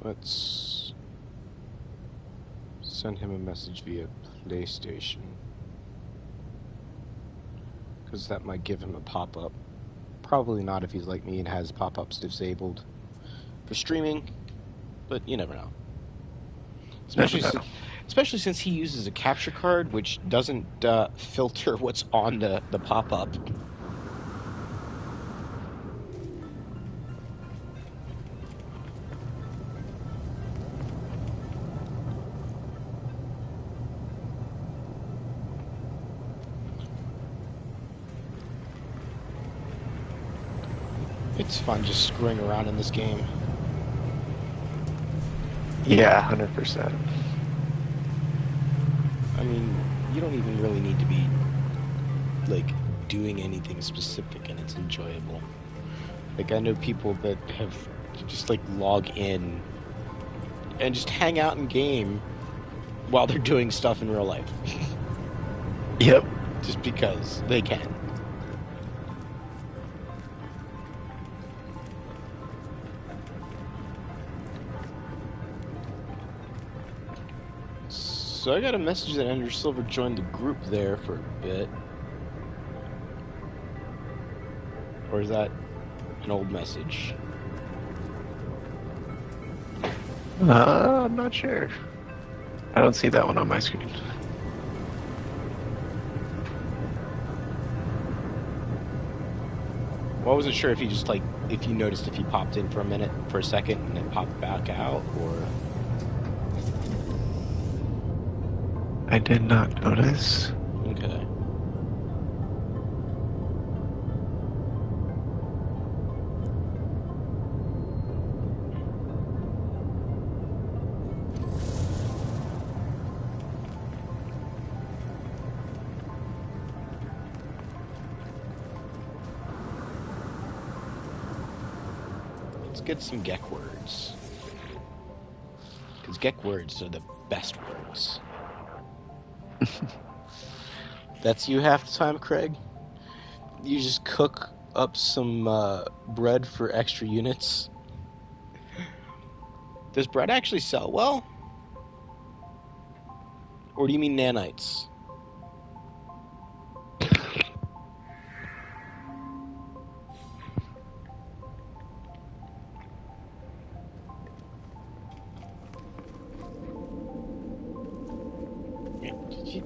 Let's send him a message via PlayStation. Because that might give him a pop-up. Probably not if he's like me and has pop-ups disabled for streaming, but you never know. Especially since he uses a capture card, which doesn't filter what's on the pop-up. It's fun just screwing around in this game. Yeah, 100%. I mean, you don't even really need to be, like, doing anything specific, and it's enjoyable. Like, I know people that have just, like, log in and just hang out in game while they're doing stuff in real life. Yep. Just because they can. So I got a message that Enrasilver joined the group there for a bit. Or is that an old message? I'm not sure. I don't see that one on my screen. Well, I wasn't sure if he just, like, if you noticed if he popped in for a minute, for a second, and then popped back out, or... I did not notice. Okay. Let's get some Gek words. Because Gek words are the best words. That's you half the time, Craig? You just cook up some bread for extra units? Does bread actually sell well? Or do you mean nanites?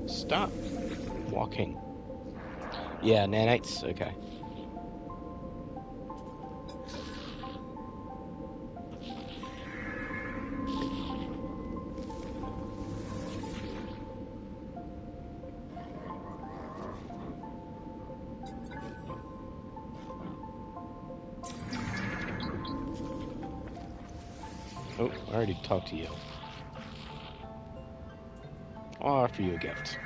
Stop walking. Yeah, nanites. Okay. Oh, I already talked to you. I'll offer you a gift.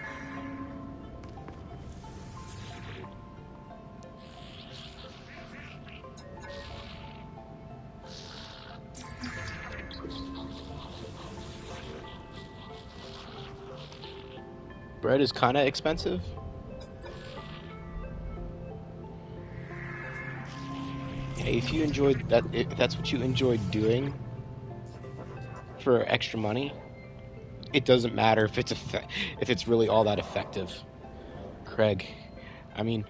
Bread is kind of expensive. Hey, if you enjoyed that, if that's what you enjoyed doing for extra money, it doesn't matter if if it's really all that effective. Craig, I mean,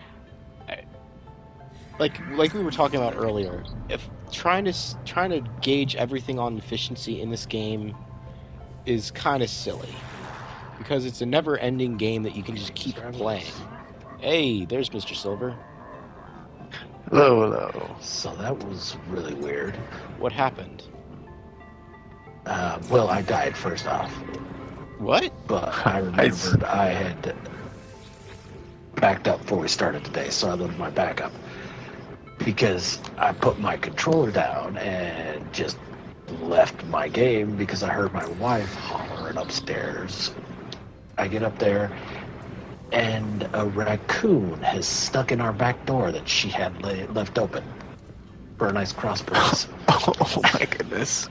like we were talking about earlier, if trying to gauge everything on efficiency in this game is kind of silly because it's a never-ending game that you can just keep playing. Hey, there's Mr. Silver. Hello, hello. So that was really weird. What happened? Well, I died first off, What? but I remembered I had backed up before we started today, so I loaded my backup because I put my controller down and just left my game because I heard my wife hollering upstairs. I get up there, and a raccoon has stuck in our back door that she had left open for a nice cross purpose. Oh my goodness.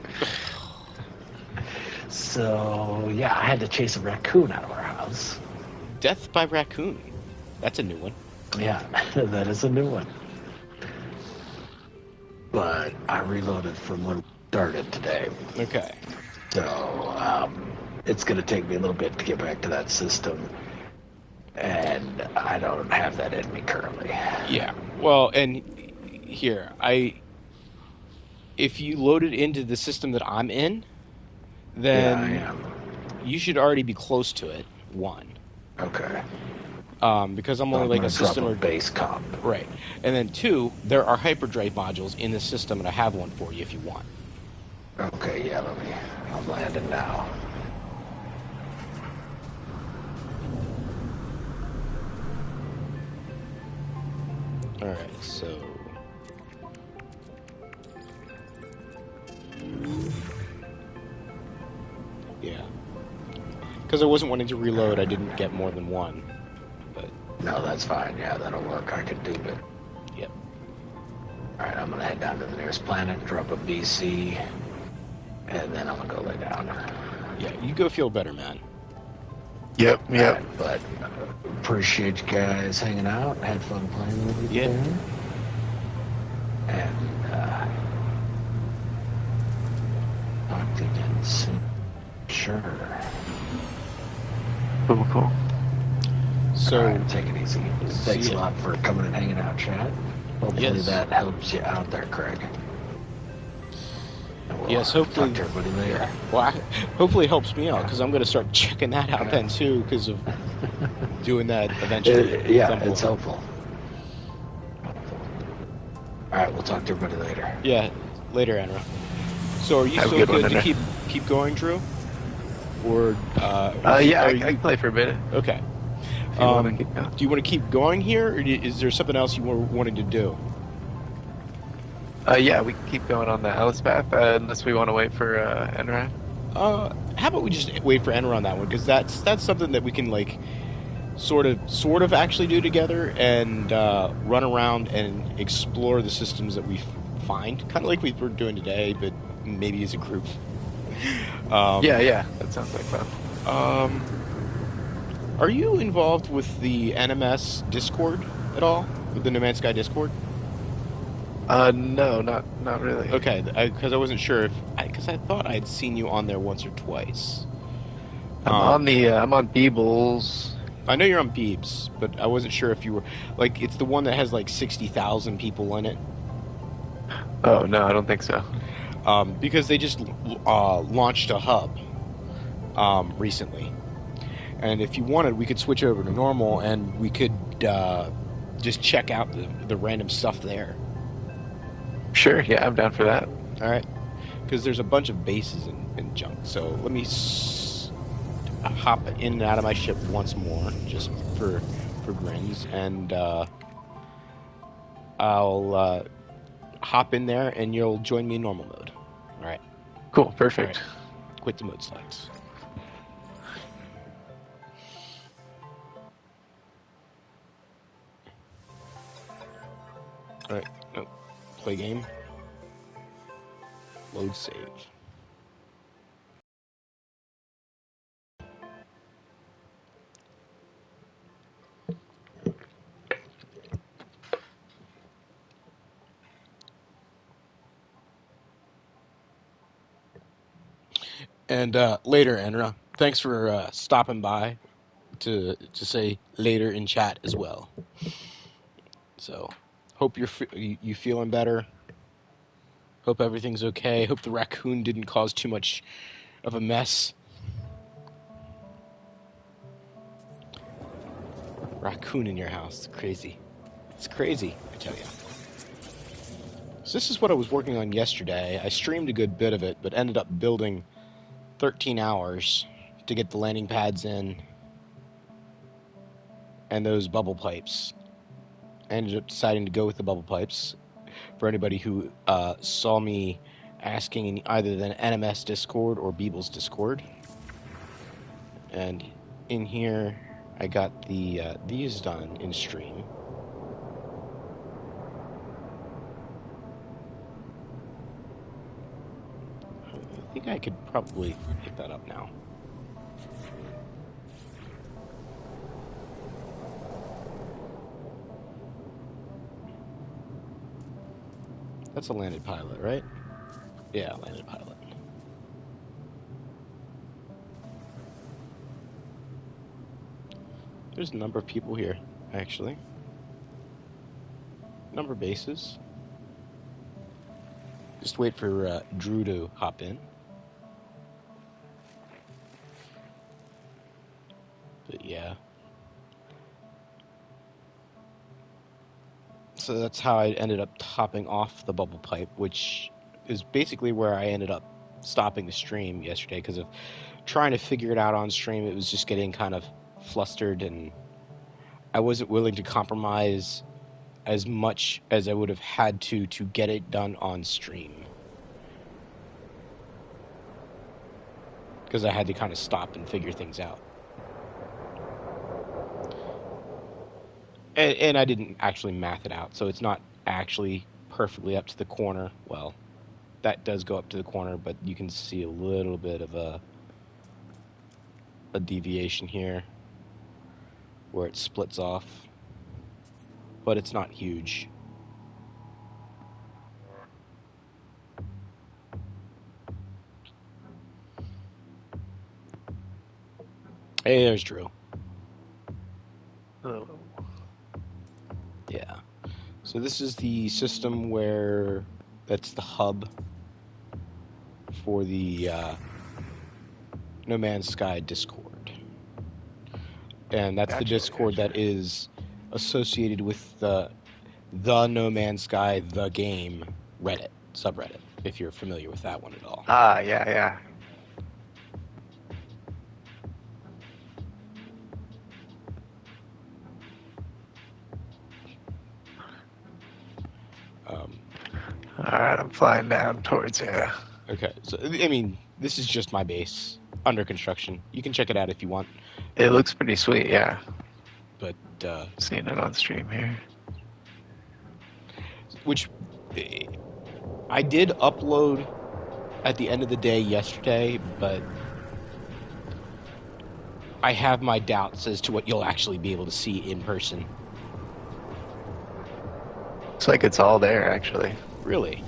So, yeah, I had to chase a raccoon out of our house. Death by raccoon. That's a new one. Yeah, that is a new one. But I reloaded from when we started today. Okay. So, it's going to take me a little bit to get back to that system. And I don't have that in me currently. Yeah. Well, and here, if you load it into the system that I'm in, then Yeah, I am. you should already be close to it. One. Okay. Because I'm So only I'm like gonna a system drop or base comp. right. And then two, there are hyperdrive modules in the system, and I have one for you if you want. Okay, yeah, I'm landing now. All right. So. Yeah. Because I wasn't wanting to reload, I didn't get more than one. But No, that's fine. Yeah, that'll work. I can do it. yep. Alright, I'm gonna head down to the nearest planet, drop a BC, and then I'm gonna go lay down. Yeah, you go feel better, man. Yep. Alright, but appreciate you guys hanging out. Had fun playing with you Yeah. today. And talk to you again soon. Sure. Cool. So Alright, take it easy. Thanks a ya. lot for coming and hanging out, chat. Hopefully Yes. that helps you out there, Craig. And we'll, yes, hopefully. talk to everybody later. Yeah. Well, hopefully it helps me out because I'm going to start checking that out then too because of doing that eventually. Yeah, Some it's point. helpful. Alright, we'll talk to everybody later. Yeah, later, Enra. So are you Have a still good one, good to Enra. keep going, Drew? Or Yeah, are I you- can play for a bit. okay. If you want to keep going. Do you want to keep going here, or is there something else you were wanting to do? Yeah, we can keep going on the Alice path unless we want to wait for Enra. How about we just wait for Enra on that one? Because that's something that we can like sort of actually do together and run around and explore the systems that find, kind of like we were doing today, but maybe as a group. Yeah, that sounds like fun. Are you involved with the NMS Discord at all? With the No Man's Sky Discord? No, not really. Okay, because I wasn't sure if because I thought I had seen you on there once or twice. I'm on Beebles. I know you're on Beebs, but I wasn't sure if you were like it's the one that has like 60,000 people in it. Oh no, I don't think so. Because they just launched a hub recently, and if you wanted, we could switch over to normal, and we could just check out the random stuff there. Sure, yeah, I'm down for that. All right, because there's a bunch of bases and junk. So let me hop in and out of my ship once more, just for grins, and I'll hop in there, and you'll join me in normal mode. All right. Cool, perfect. All right. Quit the mode selects. All right. Oh, play game. Load save. And later, Enra. Thanks for stopping by to say later in chat as well. So, hope you feeling better. Hope everything's okay. Hope the raccoon didn't cause too much of a mess. Raccoon in your house. It's crazy. It's crazy, I tell you. So this is what I was working on yesterday. I streamed a good bit of it, but ended up building 13 hours to get the landing pads in and those bubble pipes. I ended up deciding to go with the bubble pipes. For anybody who saw me asking in either the NMS Discord or Beebles Discord. And in here, I got these done in stream. I think I could probably hit that up now. That's a landed pilot, right? Yeah, landed pilot. There's a number of people here, actually. Number of bases. Just wait for Drew to hop in. But yeah. So that's how I ended up topping off the bubble pipe, which is basically where I ended up stopping the stream yesterday because of trying to figure it out on stream. It was just getting kind of flustered, and I wasn't willing to compromise as much as I would have had to get it done on stream. Because I had to kind of stop and figure things out. And I didn't actually math it out, so it's not actually perfectly up to the corner. Well, that does go up to the corner, but you can see a little bit of a deviation here where it splits off, but it's not huge. Hey, there's Drew. Oh. Yeah. So this is the system where that's the hub for the No Man's Sky Discord. And that's the Discord that is associated with the No Man's Sky, the game Reddit, subreddit, if you're familiar with that one at all. Ah, yeah. All right, I'm flying down towards you. Okay, so I mean, this is just my base under construction. You can check it out if you want. It looks pretty sweet, yeah. But seeing it on stream here. which I did upload at the end of the day yesterday, but I have my doubts as to what you'll actually be able to see in person. It's like it's all there, actually. Really?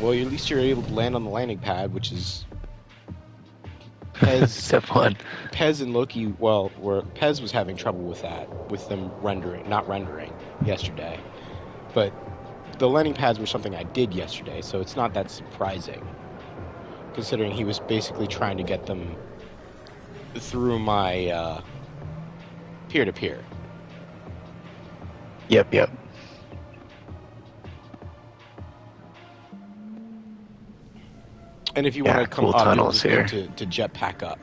Well, at least you're able to land on the landing pad, which is Step one. Pez and Loki. Well, Pez was having trouble with that, with them not rendering yesterday. But the landing pads were something I did yesterday, so it's not that surprising, considering he was basically trying to get them through my peer-to-peer. Yep. And if you Yeah, want to come cool up, you'll tunnels just here. need to jetpack up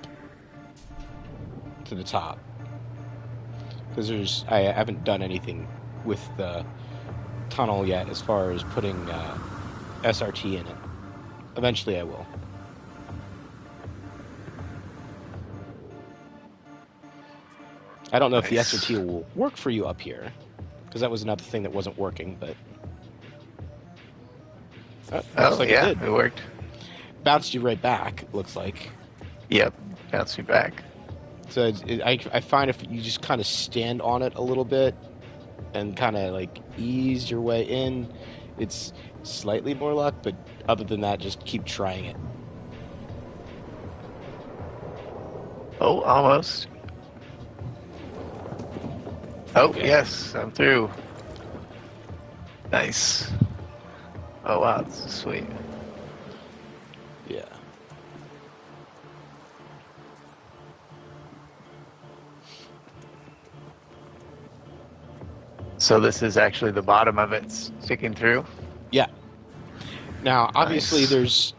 to the top. Because I haven't done anything with the tunnel yet as far as putting SRT in it. Eventually I will. I don't know if the Nice. SRT will work for you up here, because that was another thing that wasn't working, but... looks like yeah, it did. it worked. Bounced you right back, looks like. Yep, bounce me back. So I find if you just kind of stand on it a little bit and kind of like ease your way in, it's slightly more luck, but other than that, just keep trying it. Oh, almost. Oh, Okay. yes, I'm through. Nice. Oh, wow, this is sweet. Yeah. So this is actually the bottom of it sticking through? Yeah. Now, obviously, Nice.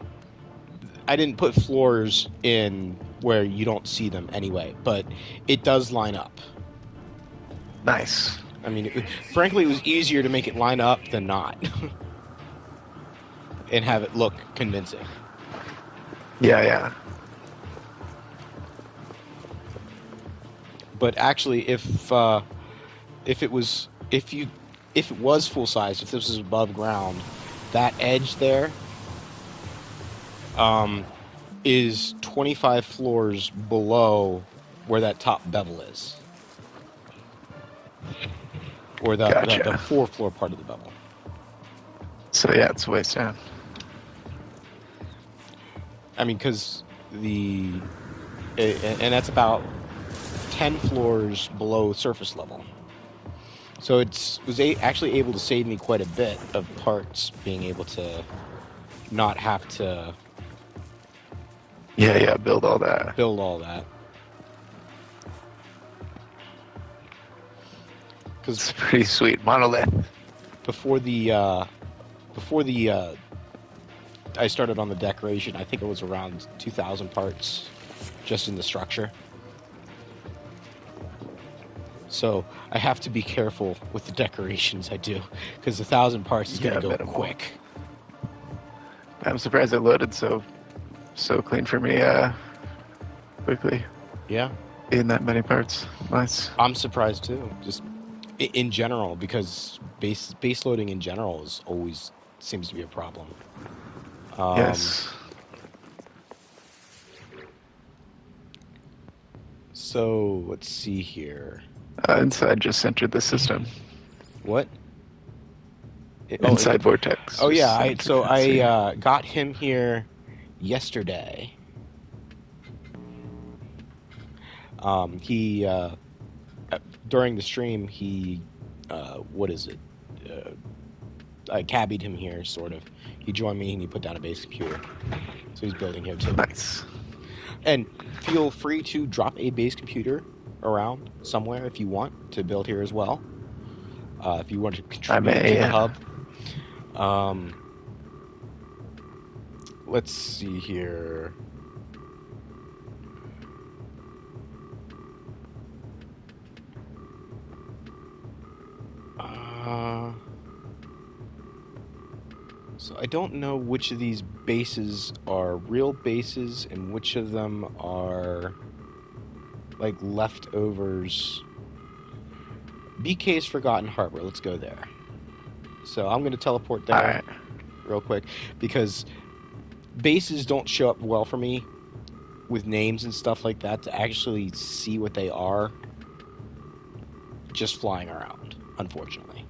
I didn't put floors in where you don't see them anyway, but it does line up. Nice. I mean, frankly, it was easier to make it line up than not. And have it look convincing. Yeah. But actually, if it was full size, if this was above ground, that edge there is 25 floors below where that top bevel is, or the Gotcha. 4th floor part of the bevel. So yeah, it's waist down. I mean, because and that's about 10 floors below surface level. So it was actually able to save me quite a bit of parts, being able to not have to Yeah, build all that. build all that. It's a pretty sweet monolith. Before the I started on the decoration, I think it was around 2,000 parts just in the structure. So I have to be careful with the decorations I do, because 1,000 parts is going to go minimal. quick. I'm surprised it loaded so clean for me quickly. Yeah, In that many parts. Nice. I'm surprised too. Just in general, because base loading in general is always seems to be a problem. Yes. So let's see here. Inside just entered the system. What? Inside Vortex. Oh yeah, just entered. I got him here yesterday. He during the stream he what is it? I cabbied him here, sort of. He joined me and he put down a base computer, so he's building here too. Nice. And feel free to drop a base computer around somewhere if you want to build here as well. If you want to contribute to the hub. Let's see here. So I don't know which of these bases are real bases and which of them are like leftovers BK's Forgotten Harbor. Let's go there. So I'm going to teleport there Alright. real quick because bases don't show up well for me with names and stuff like that to actually see what they are just flying around, unfortunately.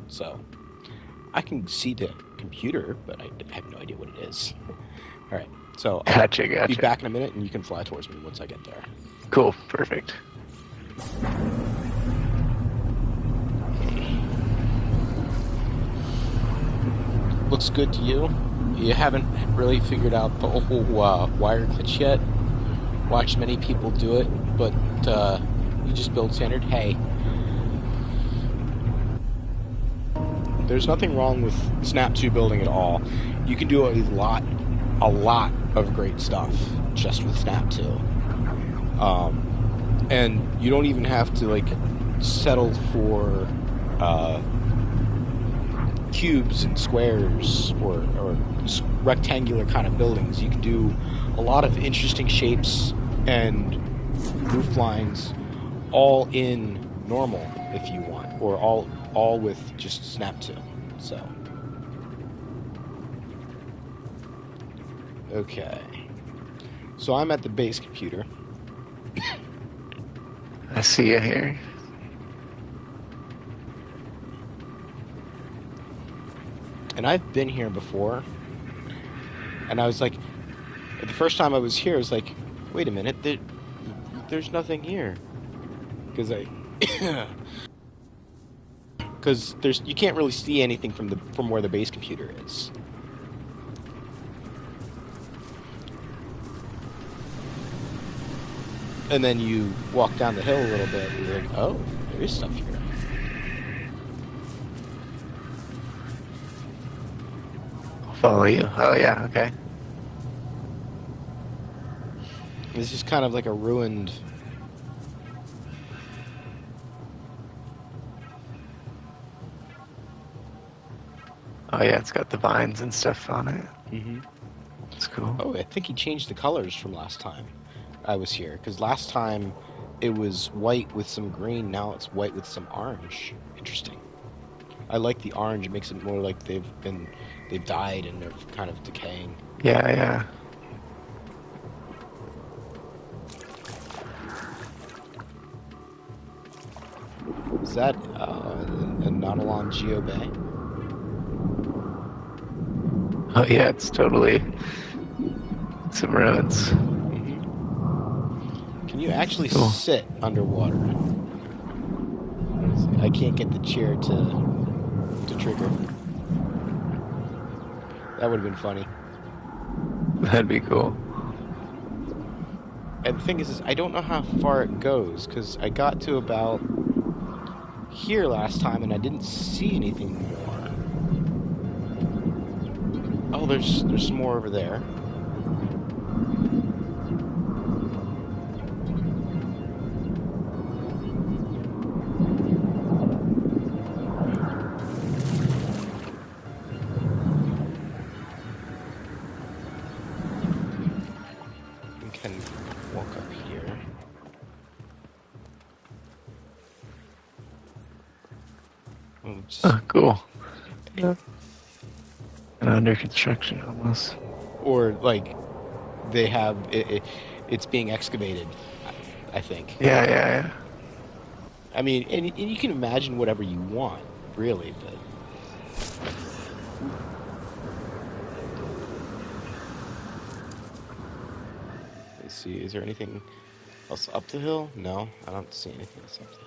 So I can see the computer, but I have no idea what it is. All right, so I'll Gotcha. be back in a minute, and you can fly towards me once I get there. Cool. Perfect. Looks good to you? You haven't really figured out the whole wire glitch yet. Watched many people do it, but you just build standard. Hey, there's nothing wrong with Snap 2 building at all. You can do a lot of great stuff just with Snap 2. And you don't even have to like settle for cubes and squares or rectangular kind of buildings. You can do a lot of interesting shapes and roof lines all in normal if you want, or all with just Snap 2. So okay, so I'm at the base computer. I see you here. And I've been here before, and I was like, the first time I was here, I was like, wait a minute, there's nothing here, because you can't really see anything from where the base computer is. And then you walk down the hill a little bit, and you're like, oh, there is stuff here. I'll follow you. Oh, yeah, okay. This is kind of like a ruined... Oh, yeah, it's got the vines and stuff on it. Mm-hmm. It's cool. Oh, I think he changed the colors from last time I was here. Because last time it was white with some green, now it's white with some orange. Interesting. I like the orange. It makes it more like they've died and they're kind of decaying. Yeah. Is that a Nautilon Geo Bay? Oh, yeah, it's totally some ruins. Mm-hmm. Can you actually Cool. sit underwater? I can't get the chair to trigger. That would have been funny. That'd be cool. And the thing is I don't know how far it goes, because I got to about here last time and I didn't see anything more. Oh, there's some more over there. We can walk up here. Oh, cool. Yeah. And under construction almost. Or like they have it's being excavated, I think. Yeah. I mean, and you can imagine whatever you want, really, but let's see, is there anything else up the hill? No, I don't see anything else up the hill.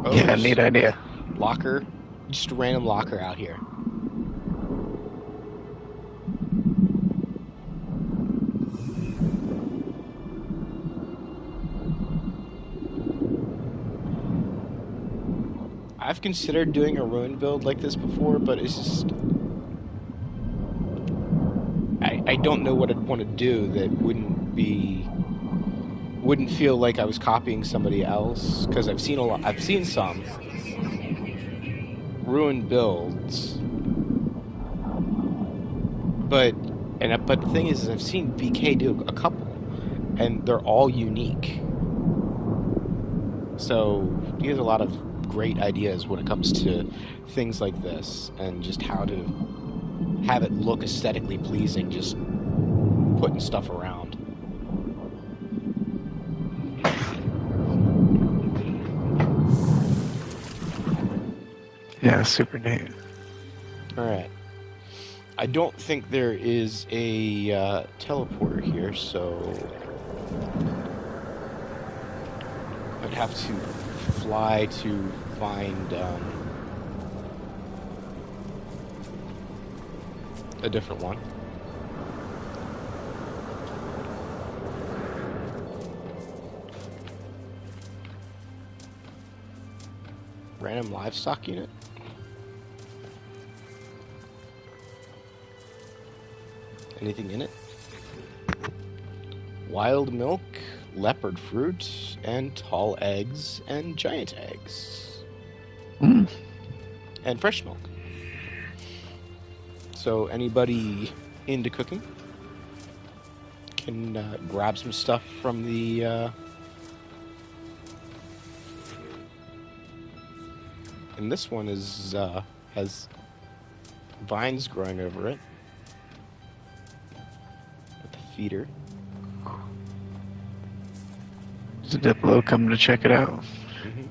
Oh, Yeah, there's neat idea. locker, just a random locker out here. I've considered doing a ruin build like this before, but it's just don't know what I'd want to do that wouldn't feel like I was copying somebody else, because I've seen some ruined builds, but the thing is I've seen BK do a couple, and they're all unique. So he has a lot of great ideas when it comes to things like this, and just how to have it look aesthetically pleasing, just putting stuff around. Yeah, super neat. All right. I don't think there is a teleporter here, so I'd have to fly to find a different one. Random livestock unit. Anything in it? Wild milk, leopard fruit, and tall eggs, and giant eggs. Mm. And fresh milk. So anybody into cooking can grab some stuff from the and this one is has vines growing over it with the feeder. Is Diplo coming to check it out? Mm-hmm.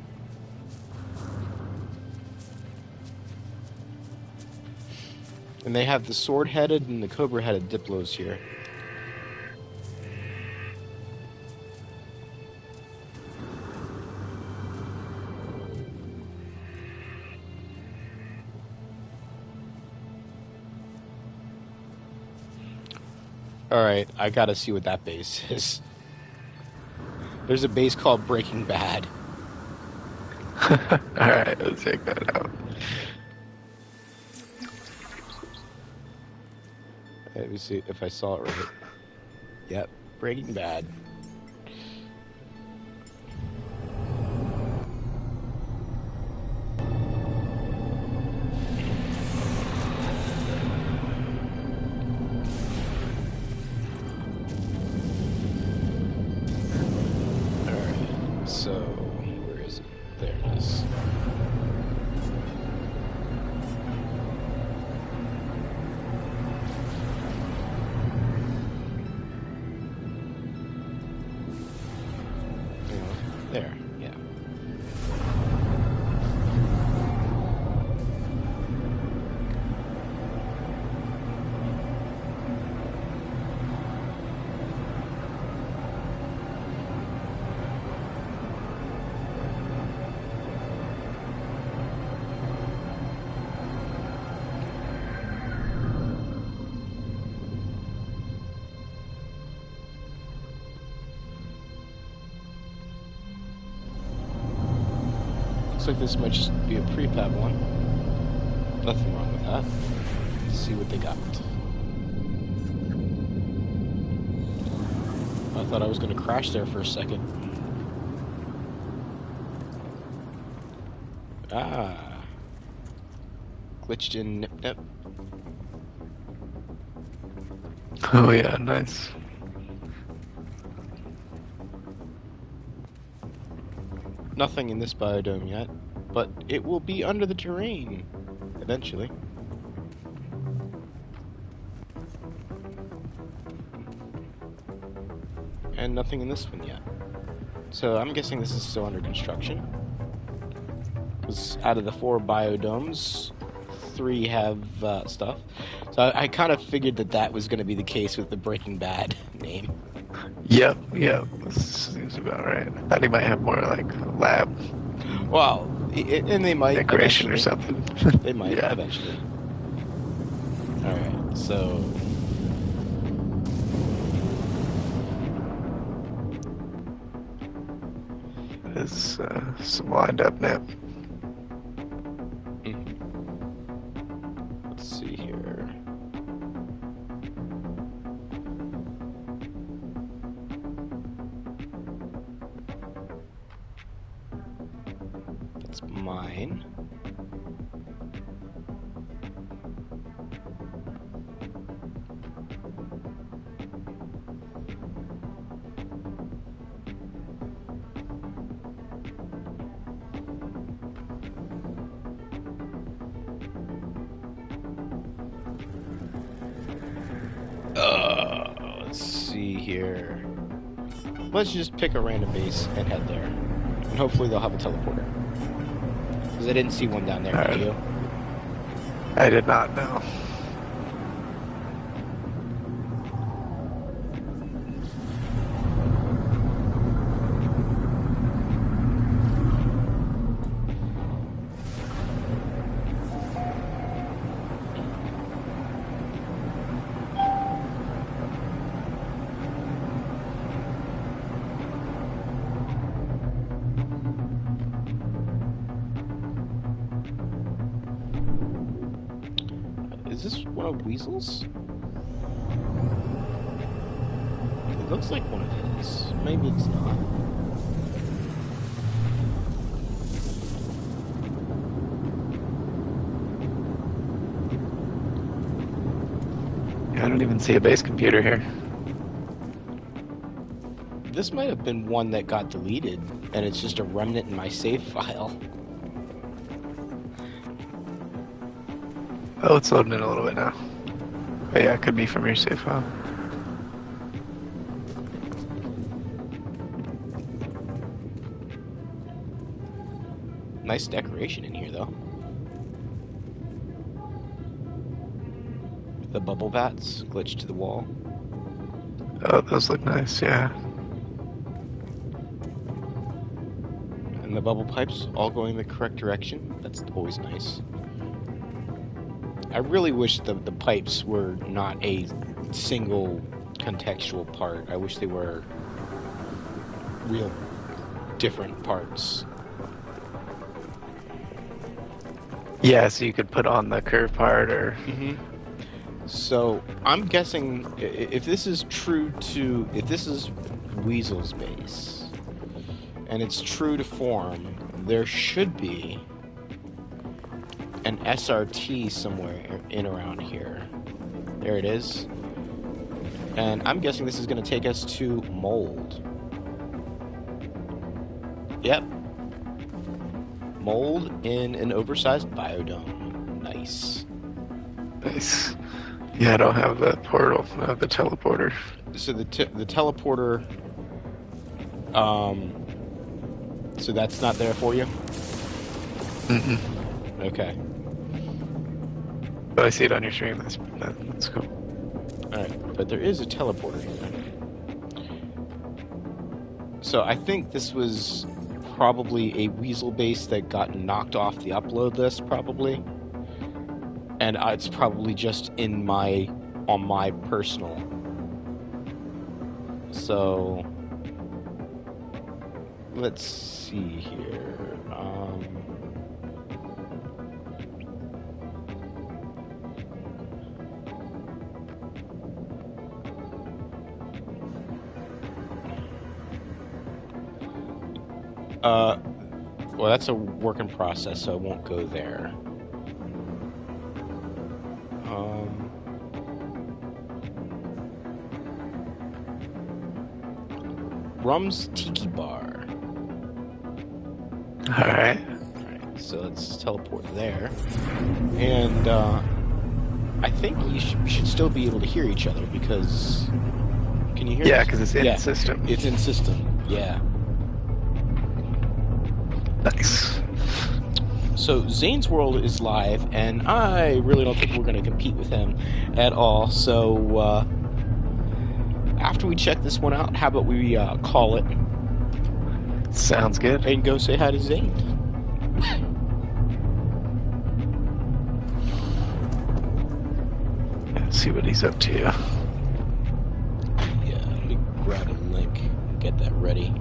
And they have the sword-headed and the cobra-headed Diplos here. Alright, I gotta see what that base is. There's a base called Breaking Bad. Alright, let's check that out. Let me see if I saw it right. Yep, Breaking Bad. Alright, so where is it? There it is. There, yeah. Looks like this might just be a prefab one. Nothing wrong with that. Let's see what they got. I thought I was going to crash there for a second. Ah. Glitched in nip nip. Oh yeah, nice. Nothing in this biodome yet, but it will be under the terrain eventually. And nothing in this one yet. So I'm guessing this is still under construction. Because out of the 4 biodomes, 3 have stuff. So I kind of figured that was going to be the case with the Breaking Bad name. Yep, this seems about right. I thought he might have more like lab Well, and they might decoration or eventually. something. They might Yeah. eventually. Alright, so... There's some lined up nip. Let's see here. That's mine. Let's see here. Let's just pick a random base and head there. And hopefully they'll have a teleporter. Because I didn't see one down there, did you? I did not know. Is this one of Weasel's? It looks like one of his. Maybe it's not. I don't even see a base computer here. This might have been one that got deleted, and it's just a remnant in my save file. Oh, it's loading in a little bit now. Oh yeah, it could be from your save file. Nice decoration in here, though. The bubble bats glitched to the wall. Oh, those look nice, yeah. And the bubble pipes all going the correct direction. That's always nice. I really wish the pipes were not a single contextual part. I wish they were real different parts. Yeah, so you could put on the curve part or... So I'm guessing if this is if this is Weasel's base, and it's true to form, there should be an SRT somewhere in around here. There it is. And I'm guessing this is going to take us to Mold. Yep. Mold in an oversized biodome. Nice. Nice. Yeah, I don't have the portal, the teleporter. So the teleporter, so that's not there for you? Mm-mm. Okay. But I see it on your stream. That's cool. Alright, but there is a teleporter here. So I think this was probably a Weasel base that got knocked off the upload list, probably. And it's probably just on my personal. So let's see here. Well, that's a work in process, so I won't go there. Rum's Tiki Bar. Alright. Alright, so let's teleport there. And I think we should still be able to hear each other because... Can you hear Yeah, us? because it's in system. It's in system, yeah. Nice. So Zane's World is live, and I really don't think we're going to compete with him at all. So after we check this one out, how about we call it Sounds good. and go say hi to Zane? Let's see what he's up to. Yeah, let me grab a link and get that ready.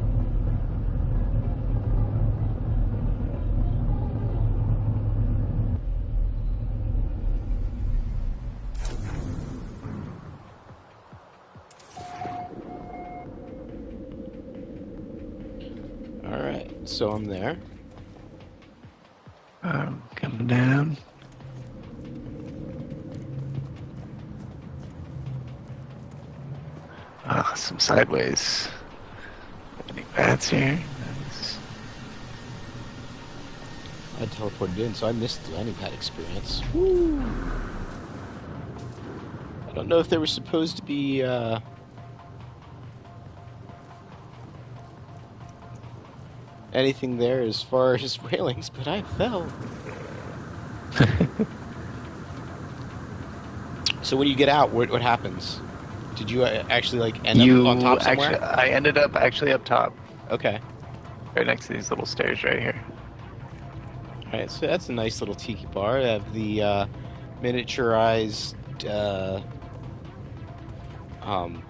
Alright, so I'm there. Some sideways. Any bats here? Nice. I teleported in, so I missed the landing pad experience. I don't know if there was supposed to be anything there as far as railings, but I fell. So when you get out, what happens? Did you actually like end up on You top actually, somewhere? I ended up actually up top, Okay. right next to these little stairs right here. All right, so that's a nice little tiki bar. They have the miniaturized um,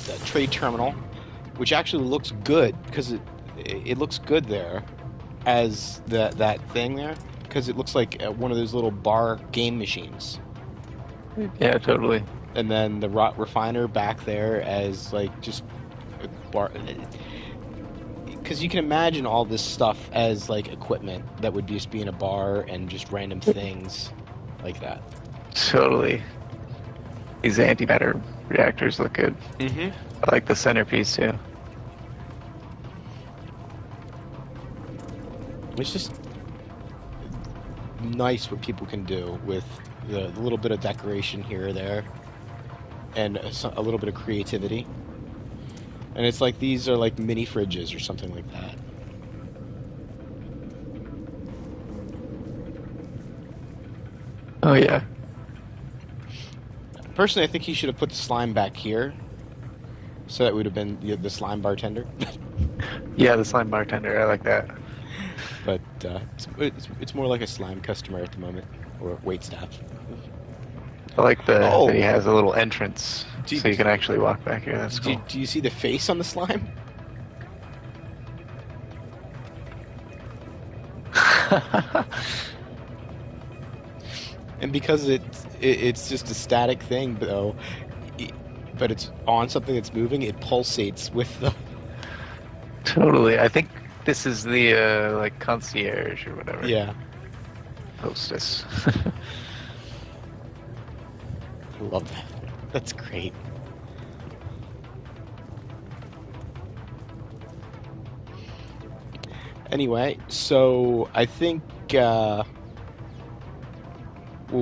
the trade terminal, which actually looks good because it looks good there as that thing there because it looks like one of those little bar game machines. Yeah, totally. And then the refiner back there as like just a bar. Because you can imagine all this stuff as like equipment that would just be in a bar and just random things like that. Totally. These antimatter reactors look good. Mm-hmm. I like the centerpiece too. It's just nice what people can do with the little bit of decoration here or there and a little bit of creativity. And it's like these are like mini fridges or something like that. Oh yeah. Personally, I think he should have put the slime back here, so that would have been the slime bartender. Yeah, the slime bartender. I like that. But it's more like a slime customer at the moment, or wait staff. I like that he Oh, has a little entrance, do, so you can actually walk back here. That's do, cool. do you see the face on the slime? And because it's just a static thing, though, but it's on something that's moving, it pulsates with the. Totally. I think this is the like concierge or whatever. Yeah, Hostess. I love that. That's great. Anyway, so I think we'll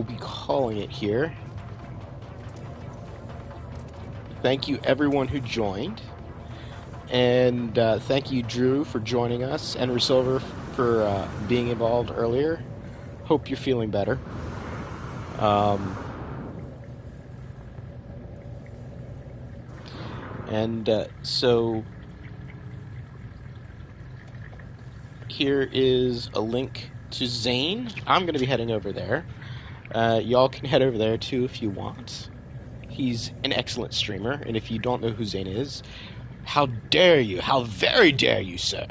be calling it here. Thank you, everyone who joined. And thank you, Drew, for joining us, and Enrasilver for being involved earlier. Hope you're feeling better. So here is a link to Zane. I'm going to be heading over there. Y'all can head over there too if you want. He's an excellent streamer, and if you don't know who Zane is, how dare you? How very dare you, sir?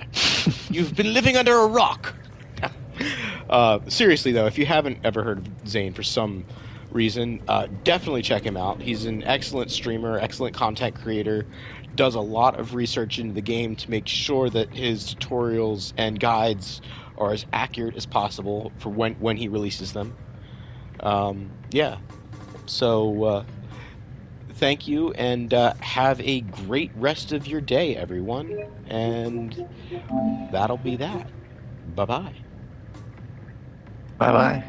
You've been living under a rock. Seriously, though, if you haven't ever heard of Zane for some reason, definitely check him out. He's an excellent streamer, excellent content creator, does a lot of research into the game to make sure that his tutorials and guides are as accurate as possible for when he releases them. Yeah. So, thank you, and have a great rest of your day, everyone. And that'll be that. Bye-bye. Bye bye.